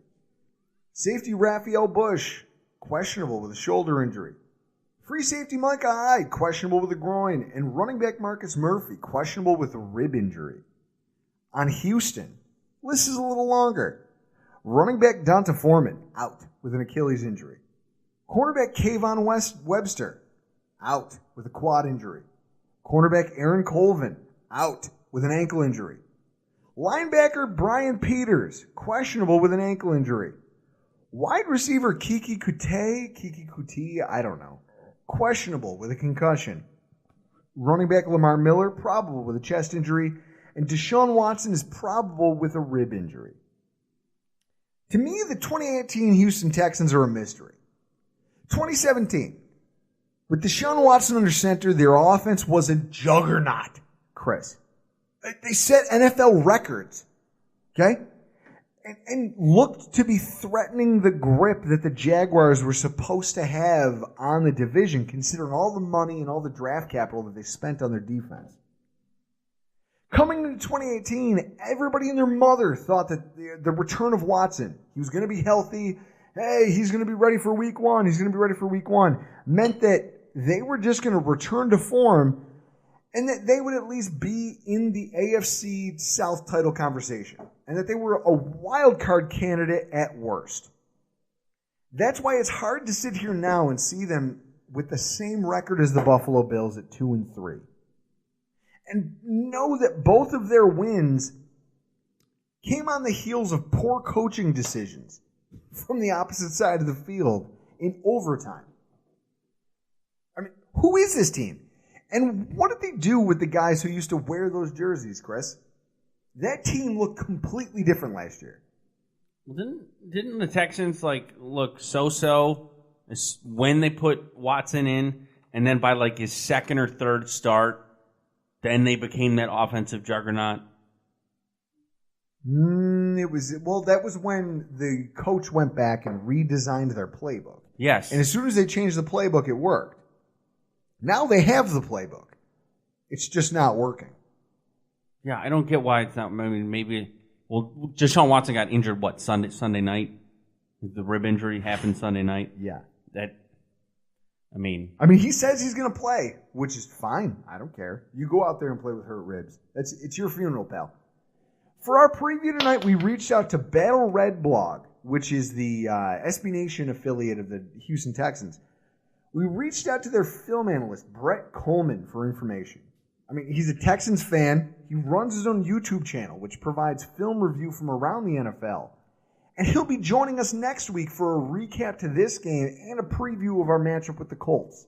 Safety Raphael Bush, questionable with a shoulder injury. Free safety Micah Hyde, questionable with a groin. And running back Marcus Murphy, questionable with a rib injury. On Houston, list is a little longer. Running back Donta Foreman, out with an Achilles injury. Cornerback Kayvon Webster, out with a quad injury. Cornerback Aaron Colvin, out with an ankle injury. Linebacker Brian Peters, questionable with an ankle injury. Wide receiver Kiki Kuti, I don't know, questionable with a concussion. Running back Lamar Miller, probable with a chest injury. And Deshaun Watson is probable with a rib injury. To me, the 2018 Houston Texans are a mystery. 2017, with Deshaun Watson under center, their offense was a juggernaut, Chris. They set NFL records, okay? And looked to be threatening the grip that the Jaguars were supposed to have on the division, considering all the money and all the draft capital that they spent on their defense. Coming into 2018, everybody and their mother thought that the return of Watson, he was going to be healthy. Hey, he's going to be ready for week 1. He's going to be ready for week 1. Meant that they were just going to return to form and that they would at least be in the AFC South title conversation and that they were a wild card candidate at worst. That's why it's hard to sit here now and see them with the same record as the Buffalo Bills at 2-3. And know that both of their wins came on the heels of poor coaching decisions from the opposite side of the field in overtime. I mean, who is this team? And what did they do with the guys who used to wear those jerseys, Chris? That team looked completely different last year. Didn't the Texans look so-so when they put Watson in, and then by his second or third start, then they became that offensive juggernaut? That was when the coach went back and redesigned their playbook. Yes. And as soon as they changed the playbook, it worked. Now they have the playbook. It's just not working. Yeah, I don't get why it's not. I mean, maybe. Well, Deshaun Watson got injured. What, Sunday night? The rib injury happened Sunday night. Yeah. I mean, he says he's going to play, which is fine. I don't care. You go out there and play with hurt ribs. It's your funeral, pal. For our preview tonight, we reached out to Battle Red Blog, which is the SB Nation affiliate of the Houston Texans. We reached out to their film analyst, Brett Coleman, for information. He's a Texans fan. He runs his own YouTube channel, which provides film review from around the NFL. And he'll be joining us next week for a recap to this game and a preview of our matchup with the Colts.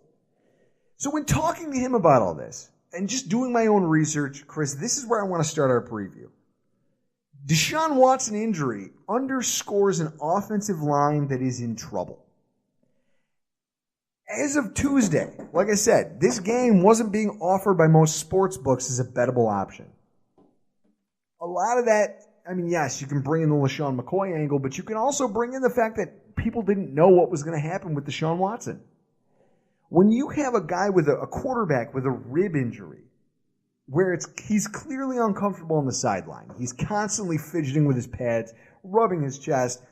So when talking to him about all this, and just doing my own research, Chris, this is where I want to start our preview. Deshaun Watson injury underscores an offensive line that is in trouble. As of Tuesday, like I said, this game wasn't being offered by most sports books as a bettable option. A lot of that, yes, you can bring in the LaShawn McCoy angle, but you can also bring in the fact that people didn't know what was going to happen with Deshaun Watson. When you have a guy with a quarterback with a rib injury, where he's clearly uncomfortable on the sideline, he's constantly fidgeting with his pads, rubbing his chest,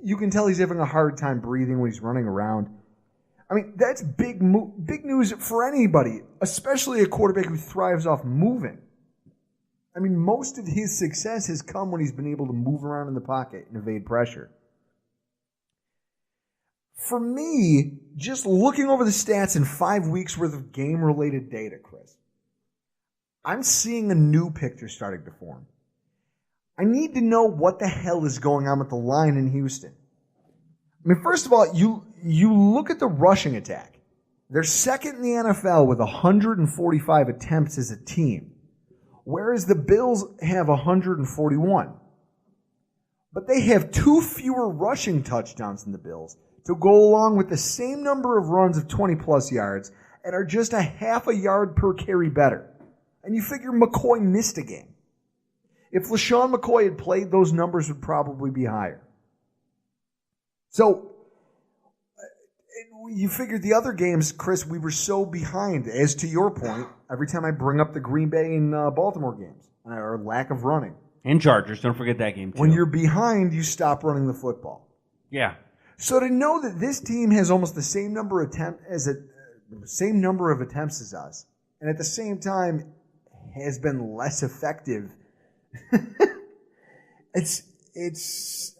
you can tell he's having a hard time breathing when he's running around. That's big news for anybody, especially a quarterback who thrives off moving. Most of his success has come when he's been able to move around in the pocket and evade pressure. For me, just looking over the stats in 5 weeks worth of game-related data, Chris, I'm seeing a new picture starting to form. I need to know what the hell is going on with the line in Houston. First of all, you look at the rushing attack. They're second in the NFL with 145 attempts as a team, whereas the Bills have 141. But they have 2 fewer rushing touchdowns than the Bills to go along with the same number of runs of 20-plus yards and are just a half a yard per carry better. And you figure McCoy missed a game. If LaShawn McCoy had played, those numbers would probably be higher. So, you figure the other games, Chris, we were so behind. As to your point, every time I bring up the Green Bay and Baltimore games, our lack of running. And Chargers, don't forget that game too. When you're behind, you stop running the football. Yeah. So to know that this team has almost the same number of attempts as us, and at the same time has been less effective, it's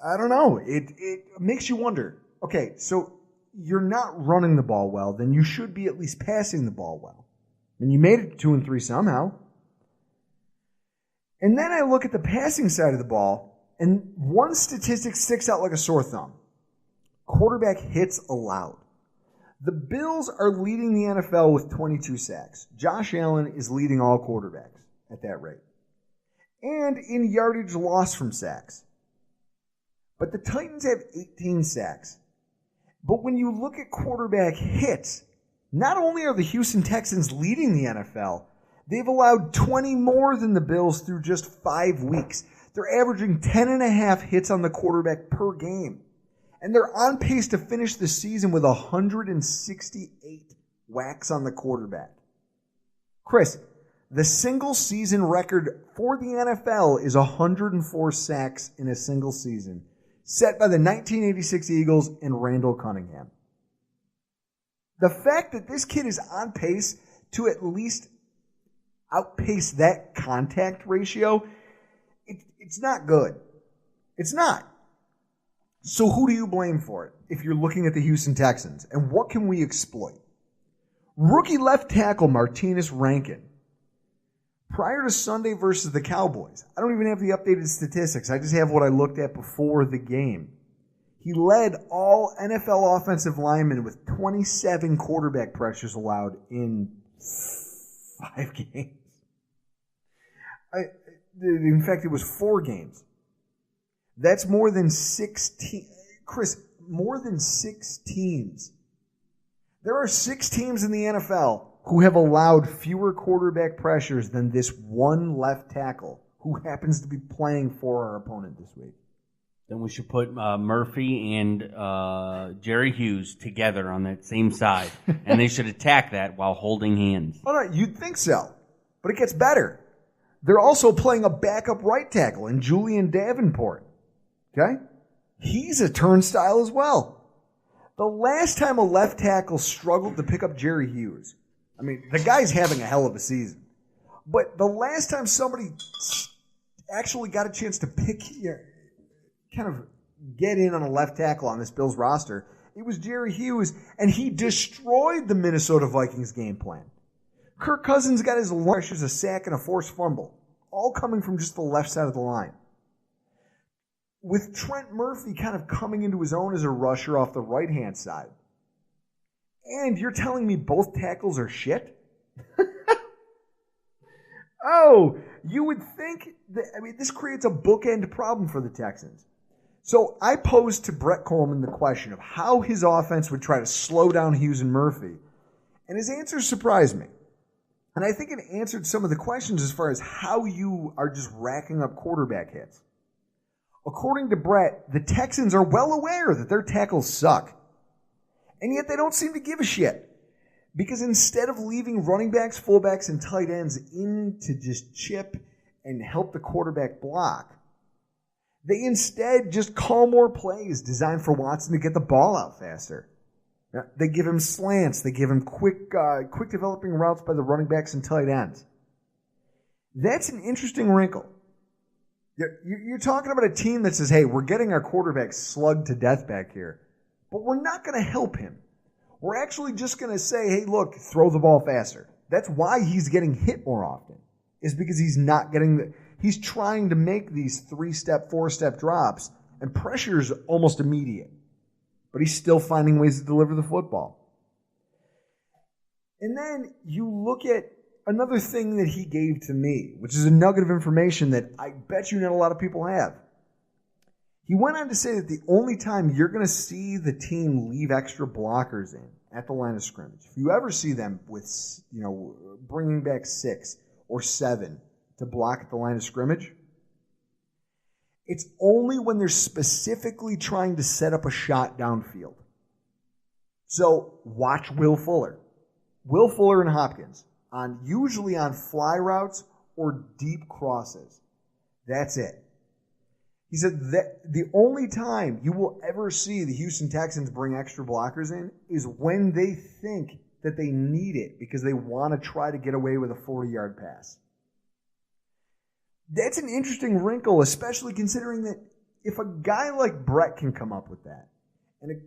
I don't know. It makes you wonder. Okay, so you're not running the ball well, then you should be at least passing the ball well. And you made it to 2-3 somehow. And then I look at the passing side of the ball, and one statistic sticks out like a sore thumb. Quarterback hits allowed. The Bills are leading the NFL with 22 sacks. Josh Allen is leading all quarterbacks at that rate. And in yardage lost from sacks. But the Titans have 18 sacks. But when you look at quarterback hits, not only are the Houston Texans leading the NFL, they've allowed 20 more than the Bills through just 5 weeks. They're averaging 10.5 hits on the quarterback per game. And they're on pace to finish the season with 168 whacks on the quarterback. Chris, the single season record for the NFL is 104 sacks in a single season, set by the 1986 Eagles and Randall Cunningham. The fact that this kid is on pace to at least outpace that contact ratio, it's not good. It's not. So who do you blame for it if you're looking at the Houston Texans? And what can we exploit? Rookie left tackle Martinez Rankin. Prior to Sunday versus the Cowboys, I don't even have the updated statistics. I just have what I looked at before the game. He led all NFL offensive linemen with 27 quarterback pressures allowed in 5 games. In fact, it was 4 games. That's more than 16. Chris, more than 6 teams. There are 6 teams in the NFL who have allowed fewer quarterback pressures than this one left tackle who happens to be playing for our opponent this week. Then we should put Murphy and Jerry Hughes together on that same side, and they should attack that while holding hands. Oh, no, you'd think so, but it gets better. They're also playing a backup right tackle in Julian Davenport. Okay? He's a turnstile as well. The last time a left tackle struggled to pick up Jerry Hughes, I mean, the guy's having a hell of a season. But the last time somebody actually got a chance to kind of get in on a left tackle on this Bills roster, it was Jerry Hughes, and he destroyed the Minnesota Vikings game plan. Kirk Cousins got his pressures, a sack, and a forced fumble, all coming from just the left side of the line. With Trent Murphy kind of coming into his own as a rusher off the right-hand side. And you're telling me both tackles are shit? Oh, you would think that, this creates a bookend problem for the Texans. So I posed to Brett Coleman the question of how his offense would try to slow down Hughes and Murphy. And his answers surprised me. And I think it answered some of the questions as far as how you are just racking up quarterback hits. According to Brett, the Texans are well aware that their tackles suck. And yet they don't seem to give a shit. Because instead of leaving running backs, fullbacks, and tight ends in to just chip and help the quarterback block, they instead just call more plays designed for Watson to get the ball out faster. They give him slants. They give him quick developing routes by the running backs and tight ends. That's an interesting wrinkle. You're talking about a team that says, hey, we're getting our quarterback slugged to death back here, but we're not going to help him. We're actually just going to say, hey, look, throw the ball faster. That's why he's getting hit more often, is because he's not getting he's trying to make these 3-step, 4-step drops, and pressure is almost immediate. But he's still finding ways to deliver the football. And then you look at another thing that he gave to me, which is a nugget of information that I bet you not a lot of people have. He went on to say that the only time you're going to see the team leave extra blockers in at the line of scrimmage, if you ever see them with, bringing back 6 or 7 to block at the line of scrimmage, it's only when they're specifically trying to set up a shot downfield. So watch Will Fuller. Will Fuller and Hopkins, usually on fly routes or deep crosses. That's it. He said that the only time you will ever see the Houston Texans bring extra blockers in is when they think that they need it because they want to try to get away with a 40-yard pass. That's an interesting wrinkle, especially considering that if a guy like Brett can come up with that, and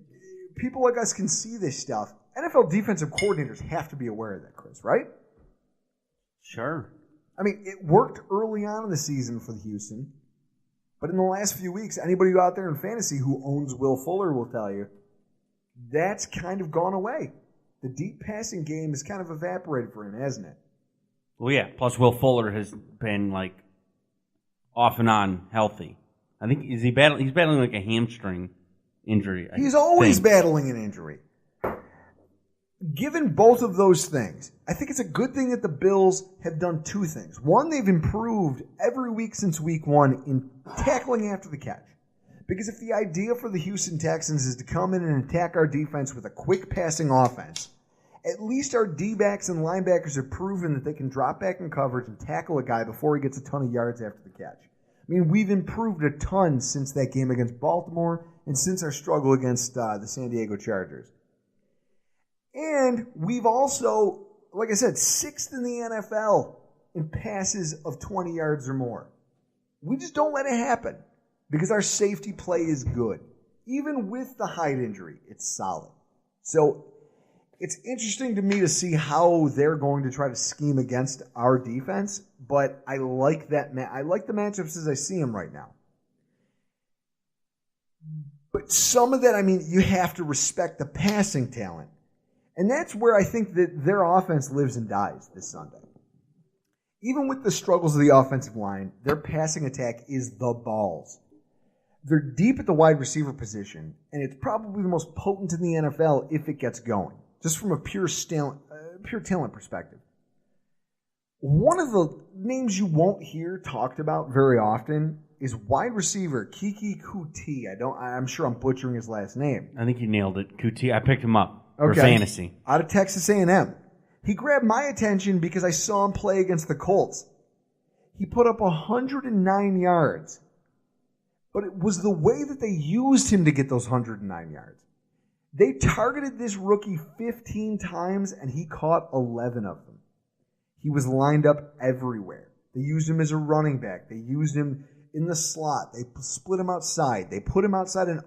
people like us can see this stuff, NFL defensive coordinators have to be aware of that, Chris, right? Sure. I mean, it worked early on in the season for the Houston, but in the last few weeks, anybody out there in fantasy who owns Will Fuller will tell you that's kind of gone away. The deep passing game has kind of evaporated for him, hasn't it? Well, yeah. Plus, Will Fuller has been off and on healthy. I think he's battling like a hamstring injury. He's always battling an injury. Given both of those things, I think it's a good thing that the Bills have done 2 things. One, they've improved every week since week 1 in tackling after the catch. Because if the idea for the Houston Texans is to come in and attack our defense with a quick passing offense, at least our D-backs and linebackers have proven that they can drop back in coverage and tackle a guy before he gets a ton of yards after the catch. I mean, we've improved a ton since that game against Baltimore and since our struggle against the San Diego Chargers. And we've also, like I said, 6th in the NFL in passes of 20 yards or more. We just don't let it happen because our safety play is good. Even with the Hyde injury, it's solid. So It's interesting to me to see how they're going to try to scheme against our defense, but I like that. I like the matchups as I see them right now. But some of that, I mean, you have to respect the passing talent. And that's where I think that their offense lives and dies this Sunday. Even with the struggles of the offensive line, their passing attack is the balls. They're deep at the wide receiver position, and it's probably the most potent in the NFL if it gets going, just from a pure talent perspective. One of the names you won't hear talked about very often is wide receiver Kiki Kuti. I'm sure I'm butchering his last name. I think you nailed it. Kuti. I picked him up for fantasy. Out of Texas A&M. He grabbed my attention because I saw him play against the Colts. He put up 109 yards. But it was the way that they used him to get those 109 yards. They targeted this rookie 15 times, and he caught 11 of them. He was lined up everywhere. They used him as a running back. They used him in the slot. They split him outside. They put him outside in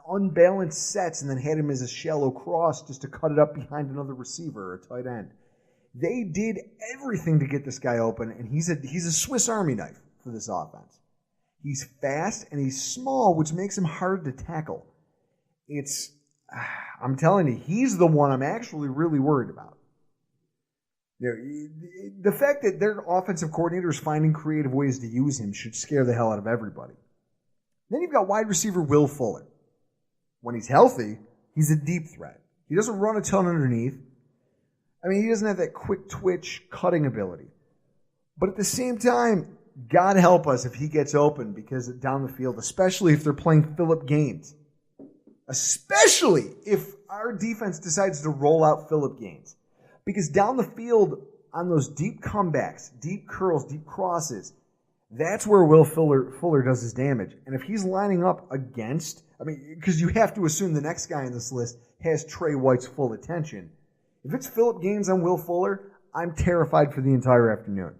unbalanced sets and then had him as a shallow cross just to cut it up behind another receiver or a tight end. They did everything to get this guy open, and he's a Swiss Army knife for this offense. He's fast and he's small, which makes him hard to tackle. I'm telling you, he's the one I'm actually really worried about. The fact that their offensive coordinator is finding creative ways to use him should scare the hell out of everybody. Then you've got wide receiver Will Fuller. When he's healthy, he's a deep threat. He doesn't run a ton underneath. I mean, he doesn't have that quick twitch cutting ability. But at the same time, God help us if he gets open because down the field, especially if they're playing Phillip Gaines. Especially if our defense decides to roll out Phillip Gaines. Because down the field on those deep comebacks, deep curls, deep crosses, that's where Will Fuller does his damage. And if he's lining up against, because you have to assume the next guy on this list has Trey White's full attention. If it's Phillip Gaines on Will Fuller, I'm terrified for the entire afternoon.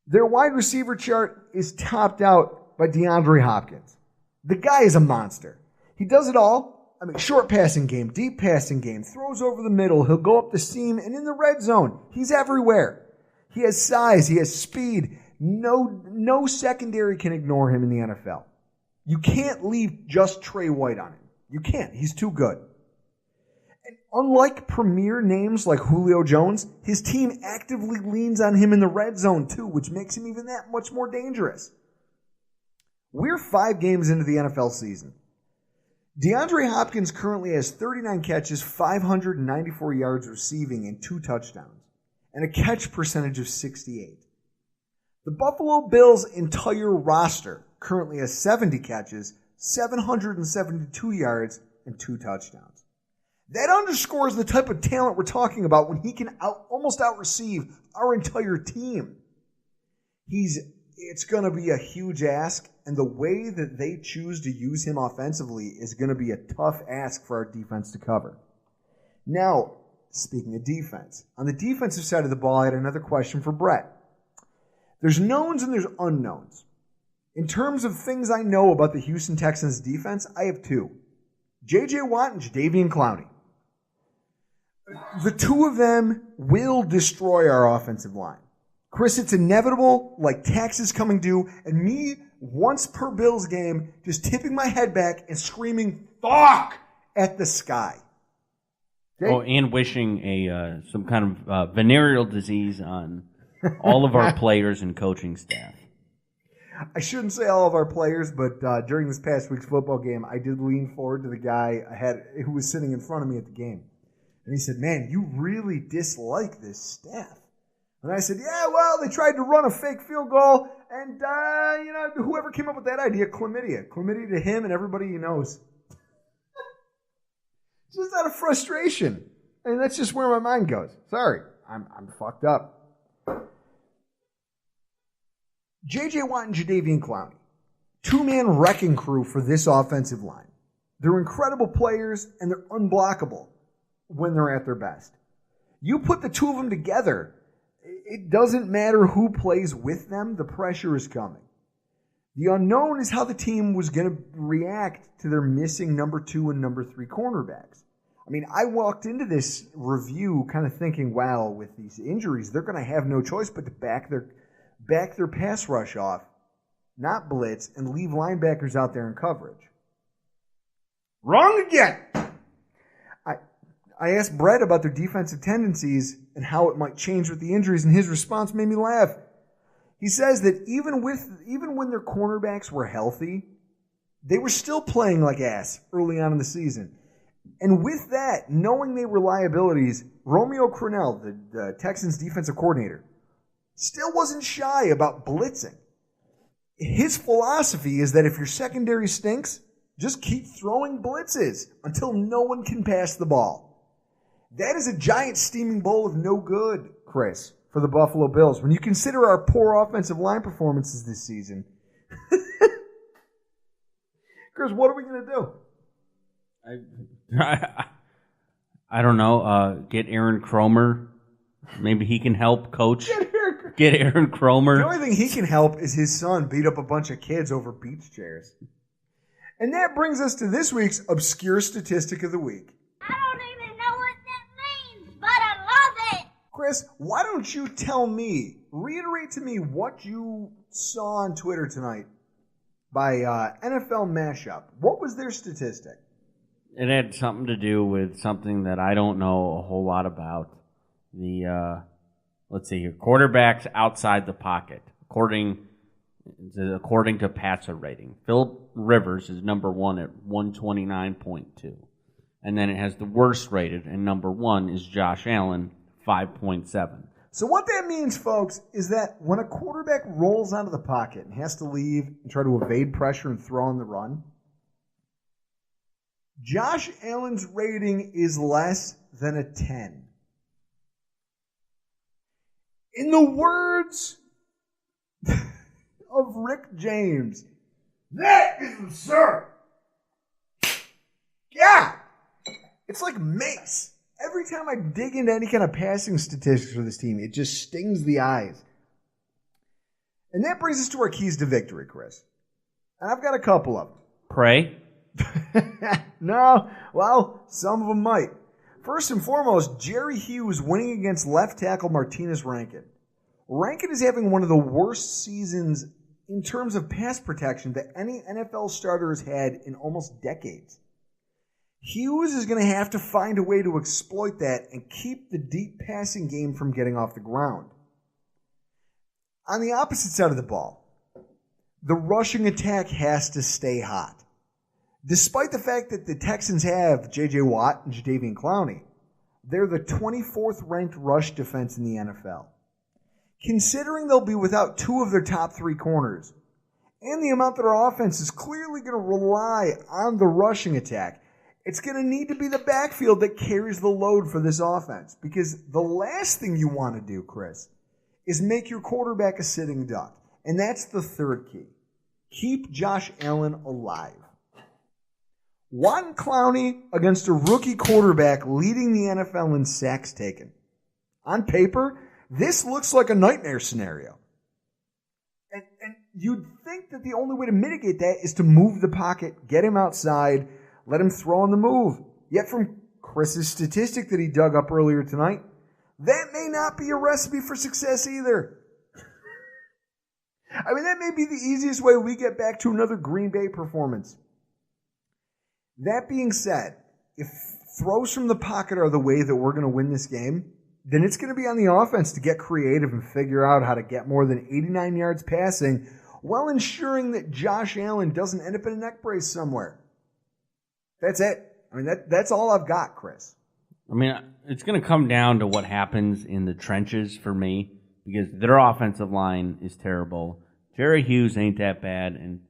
Their wide receiver chart is topped out by DeAndre Hopkins. The guy is a monster. He does it all. Short passing game, deep passing game, throws over the middle, he'll go up the seam, and in the red zone, he's everywhere. He has size, he has speed. No secondary can ignore him in the NFL. You can't leave just Trey White on him. You can't. He's too good. And unlike premier names like Julio Jones, his team actively leans on him in the red zone too, which makes him even that much more dangerous. We're 5 games into the NFL season. DeAndre Hopkins currently has 39 catches, 594 yards receiving, and 2 touchdowns, and a catch percentage of 68. The Buffalo Bills' entire roster currently has 70 catches, 772 yards, and 2 touchdowns. That underscores the type of talent we're talking about when he can almost out-receive our entire team. It's going to be a huge ask, and the way that they choose to use him offensively is going to be a tough ask for our defense to cover. Now, speaking of defense, on the defensive side of the ball, I had another question for Brett. There's knowns and there's unknowns. In terms of things I know about the Houston Texans defense, I have 2. J.J. Watt and Jadeveon Clowney. The 2 of them will destroy our offensive line. Chris, it's inevitable, like taxes coming due, and me, once per Bills game, just tipping my head back and screaming, "Fuck!" at the sky. Okay? Oh, and wishing some kind of venereal disease on all of our players and coaching staff. I shouldn't say all of our players, but during this past week's football game, I did lean forward to the guy who was sitting in front of me at the game. And he said, "Man, you really dislike this staff." And I said, "Yeah, well, they tried to run a fake field goal, and, whoever came up with that idea, chlamydia. Chlamydia to him and everybody he knows." Just out of frustration. And that's just where my mind goes. Sorry, I'm fucked up. J.J. Watt and Jadeveon Clowney. 2-man wrecking crew for this offensive line. They're incredible players, and they're unblockable when they're at their best. You put the 2 of them together, it doesn't matter who plays with them, the pressure is coming. The unknown is how the team was going to react to their missing number 2 and number 3 cornerbacks. I mean, I walked into this review kind of thinking, wow, with these injuries, they're going to have no choice but to back their pass rush off, not blitz, and leave linebackers out there in coverage. Wrong again! I asked Brett about their defensive tendencies and how it might change with the injuries, and his response made me laugh. He says that even when their cornerbacks were healthy, they were still playing like ass early on in the season. And with that, knowing they were liabilities, Romeo Crennel, the Texans defensive coordinator, still wasn't shy about blitzing. His philosophy is that if your secondary stinks, just keep throwing blitzes until no one can pass the ball. That is a giant steaming bowl of no good, Chris, for the Buffalo Bills. When you consider our poor offensive line performances this season, Chris, what are we going to do? I don't know. Get Aaron Kromer. Maybe he can help coach. Get Aaron Kromer. The only thing he can help is his son beat up a bunch of kids over beach chairs. And that brings us to this week's obscure statistic of the week. I don't even know what that means, but I love it. Chris, why don't you reiterate to me what you saw on Twitter tonight by NFL Mashup. What was their statistic? It had something to do with something that I don't know a whole lot about. Let's see here, quarterbacks outside the pocket, according to passer rating. Philip Rivers is number one at 129.2. And then it has the worst rated, and number one is Josh Allen, 5.7. So what that means, folks, is that when a quarterback rolls out of the pocket and has to leave and try to evade pressure and throw on the run, Josh Allen's rating is less than a 10. In the words of Rick James, that is absurd. Yeah, it's like mace. Every time I dig into any kind of passing statistics for this team, it just stings the eyes. And that brings us to our keys to victory, Chris. And I've got a couple of them. Pray? No, well, some of them might. First and foremost, Jerry Hughes winning against left tackle Martinez Rankin. Rankin is having one of the worst seasons in terms of pass protection that any NFL starter has had in almost decades. Hughes is going to have to find a way to exploit that and keep the deep passing game from getting off the ground. On the opposite side of the ball, the rushing attack has to stay hot. Despite the fact that the Texans have J.J. Watt and Jadeveon Clowney, they're the 24th ranked rush defense in the NFL. Considering they'll be without two of their top three corners, and the amount that our offense is clearly going to rely on the rushing attack, it's going to need to be the backfield that carries the load for this offense. Because the last thing you want to do, Chris, is make your quarterback a sitting duck. And that's the third key. Keep Josh Allen alive. Watt and Clowney against a rookie quarterback leading the NFL in sacks taken. On paper, this looks like a nightmare scenario. And you'd think that the only way to mitigate that is to move the pocket, get him outside, let him throw on the move. Yet from Chris's statistic that he dug up earlier tonight, that may not be a recipe for success either. I mean, that may be the easiest way we get back to another Green Bay performance. That being said, if throws from the pocket are the way that we're going to win this game, then it's going to be on the offense to get creative and figure out how to get more than 89 yards passing while ensuring that Josh Allen doesn't end up in a neck brace somewhere. That's it. I mean, that's all I've got, Chris. I mean, it's going to come down to what happens in the trenches for me because their offensive line is terrible. Jerry Hughes ain't that bad, and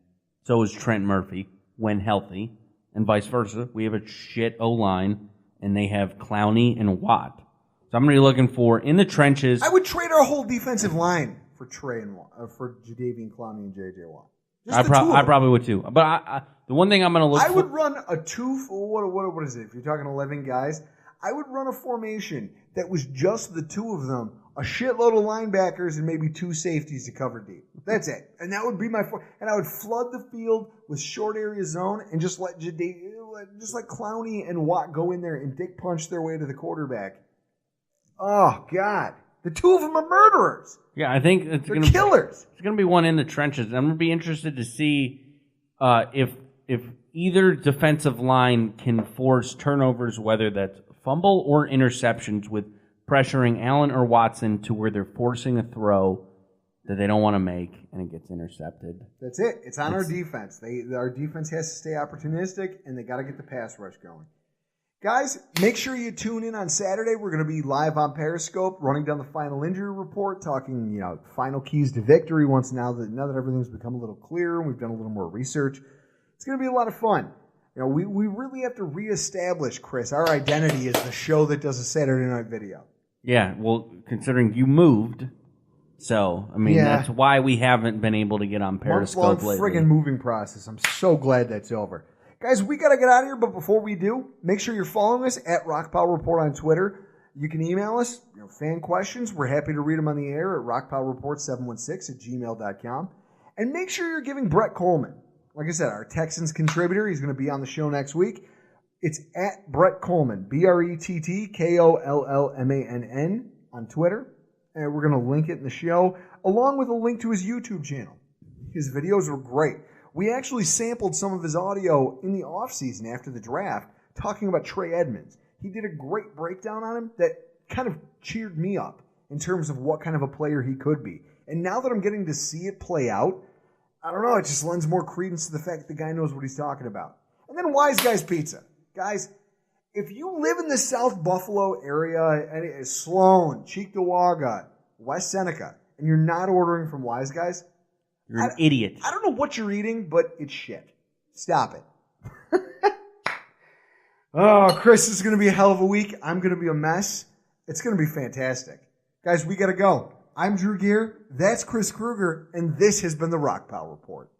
so is Trent Murphy when healthy, and vice versa. We have a shit O-line, and they have Clowney and Watt. So I'm going to be looking for, in the trenches... I would trade our whole defensive line for Trey and for Jadeveon Clowney and J.J. Watt. I probably would too. But the one thing I'm going to look for... I would run a what is it? If you're talking 11 guys, I would run a formation that was just the two of them, a shitload of linebackers, and maybe two safeties to cover deep. That's it. And that would be and I would flood the field with short area zone and just let just like Clowney and Watt go in there and dick punch their way to the quarterback. Oh, God. The two of them are murderers. Yeah, I think it's They're killers. It's going to be one in the trenches. I'm going to be interested to see if either defensive line can force turnovers, whether that's fumble or interceptions, with pressuring Allen or Watson to where they're forcing a throw that they don't want to make and it gets intercepted. That's it. It's on our defense. Our defense has to stay opportunistic, and they got to get the pass rush going. Guys, make sure you tune in on Saturday. We're going to be live on Periscope, running down the final injury report, talking, final keys to victory. Now that everything's become a little clearer and we've done a little more research, it's going to be a lot of fun. We really have to reestablish, Chris, our identity as the show that does a Saturday night video. Yeah, well, considering you moved, so that's why we haven't been able to get on Periscope lately. Friggin' moving process. I'm so glad that's over. Guys, we got to get out of here, but before we do, make sure you're following us at Rockpile Report on Twitter. You can email us, fan questions. We're happy to read them on the air at rockpilereport716@gmail.com. And make sure you're giving Brett Coleman, like I said, our Texans contributor. He's going to be on the show next week. It's at Brett Coleman, BRETTKOLLMANN on Twitter. And we're going to link it in the show, along with a link to his YouTube channel. His videos are great. We actually sampled some of his audio in the offseason after the draft, talking about Trey Edmonds. He did a great breakdown on him that kind of cheered me up in terms of what kind of a player he could be. And now that I'm getting to see it play out, I don't know, it just lends more credence to the fact that the guy knows what he's talking about. And then Wise Guys Pizza. Guys, if you live in the South Buffalo area, Sloan, Cheektowaga, West Seneca, and you're not ordering from Wise Guys, you're an idiot. I don't know what you're eating, but it's shit. Stop it. Oh, Chris, this is going to be a hell of a week. I'm going to be a mess. It's going to be fantastic. Guys, we got to go. I'm Drew Gear. That's Chris Kruger, and this has been the Rockpile Report.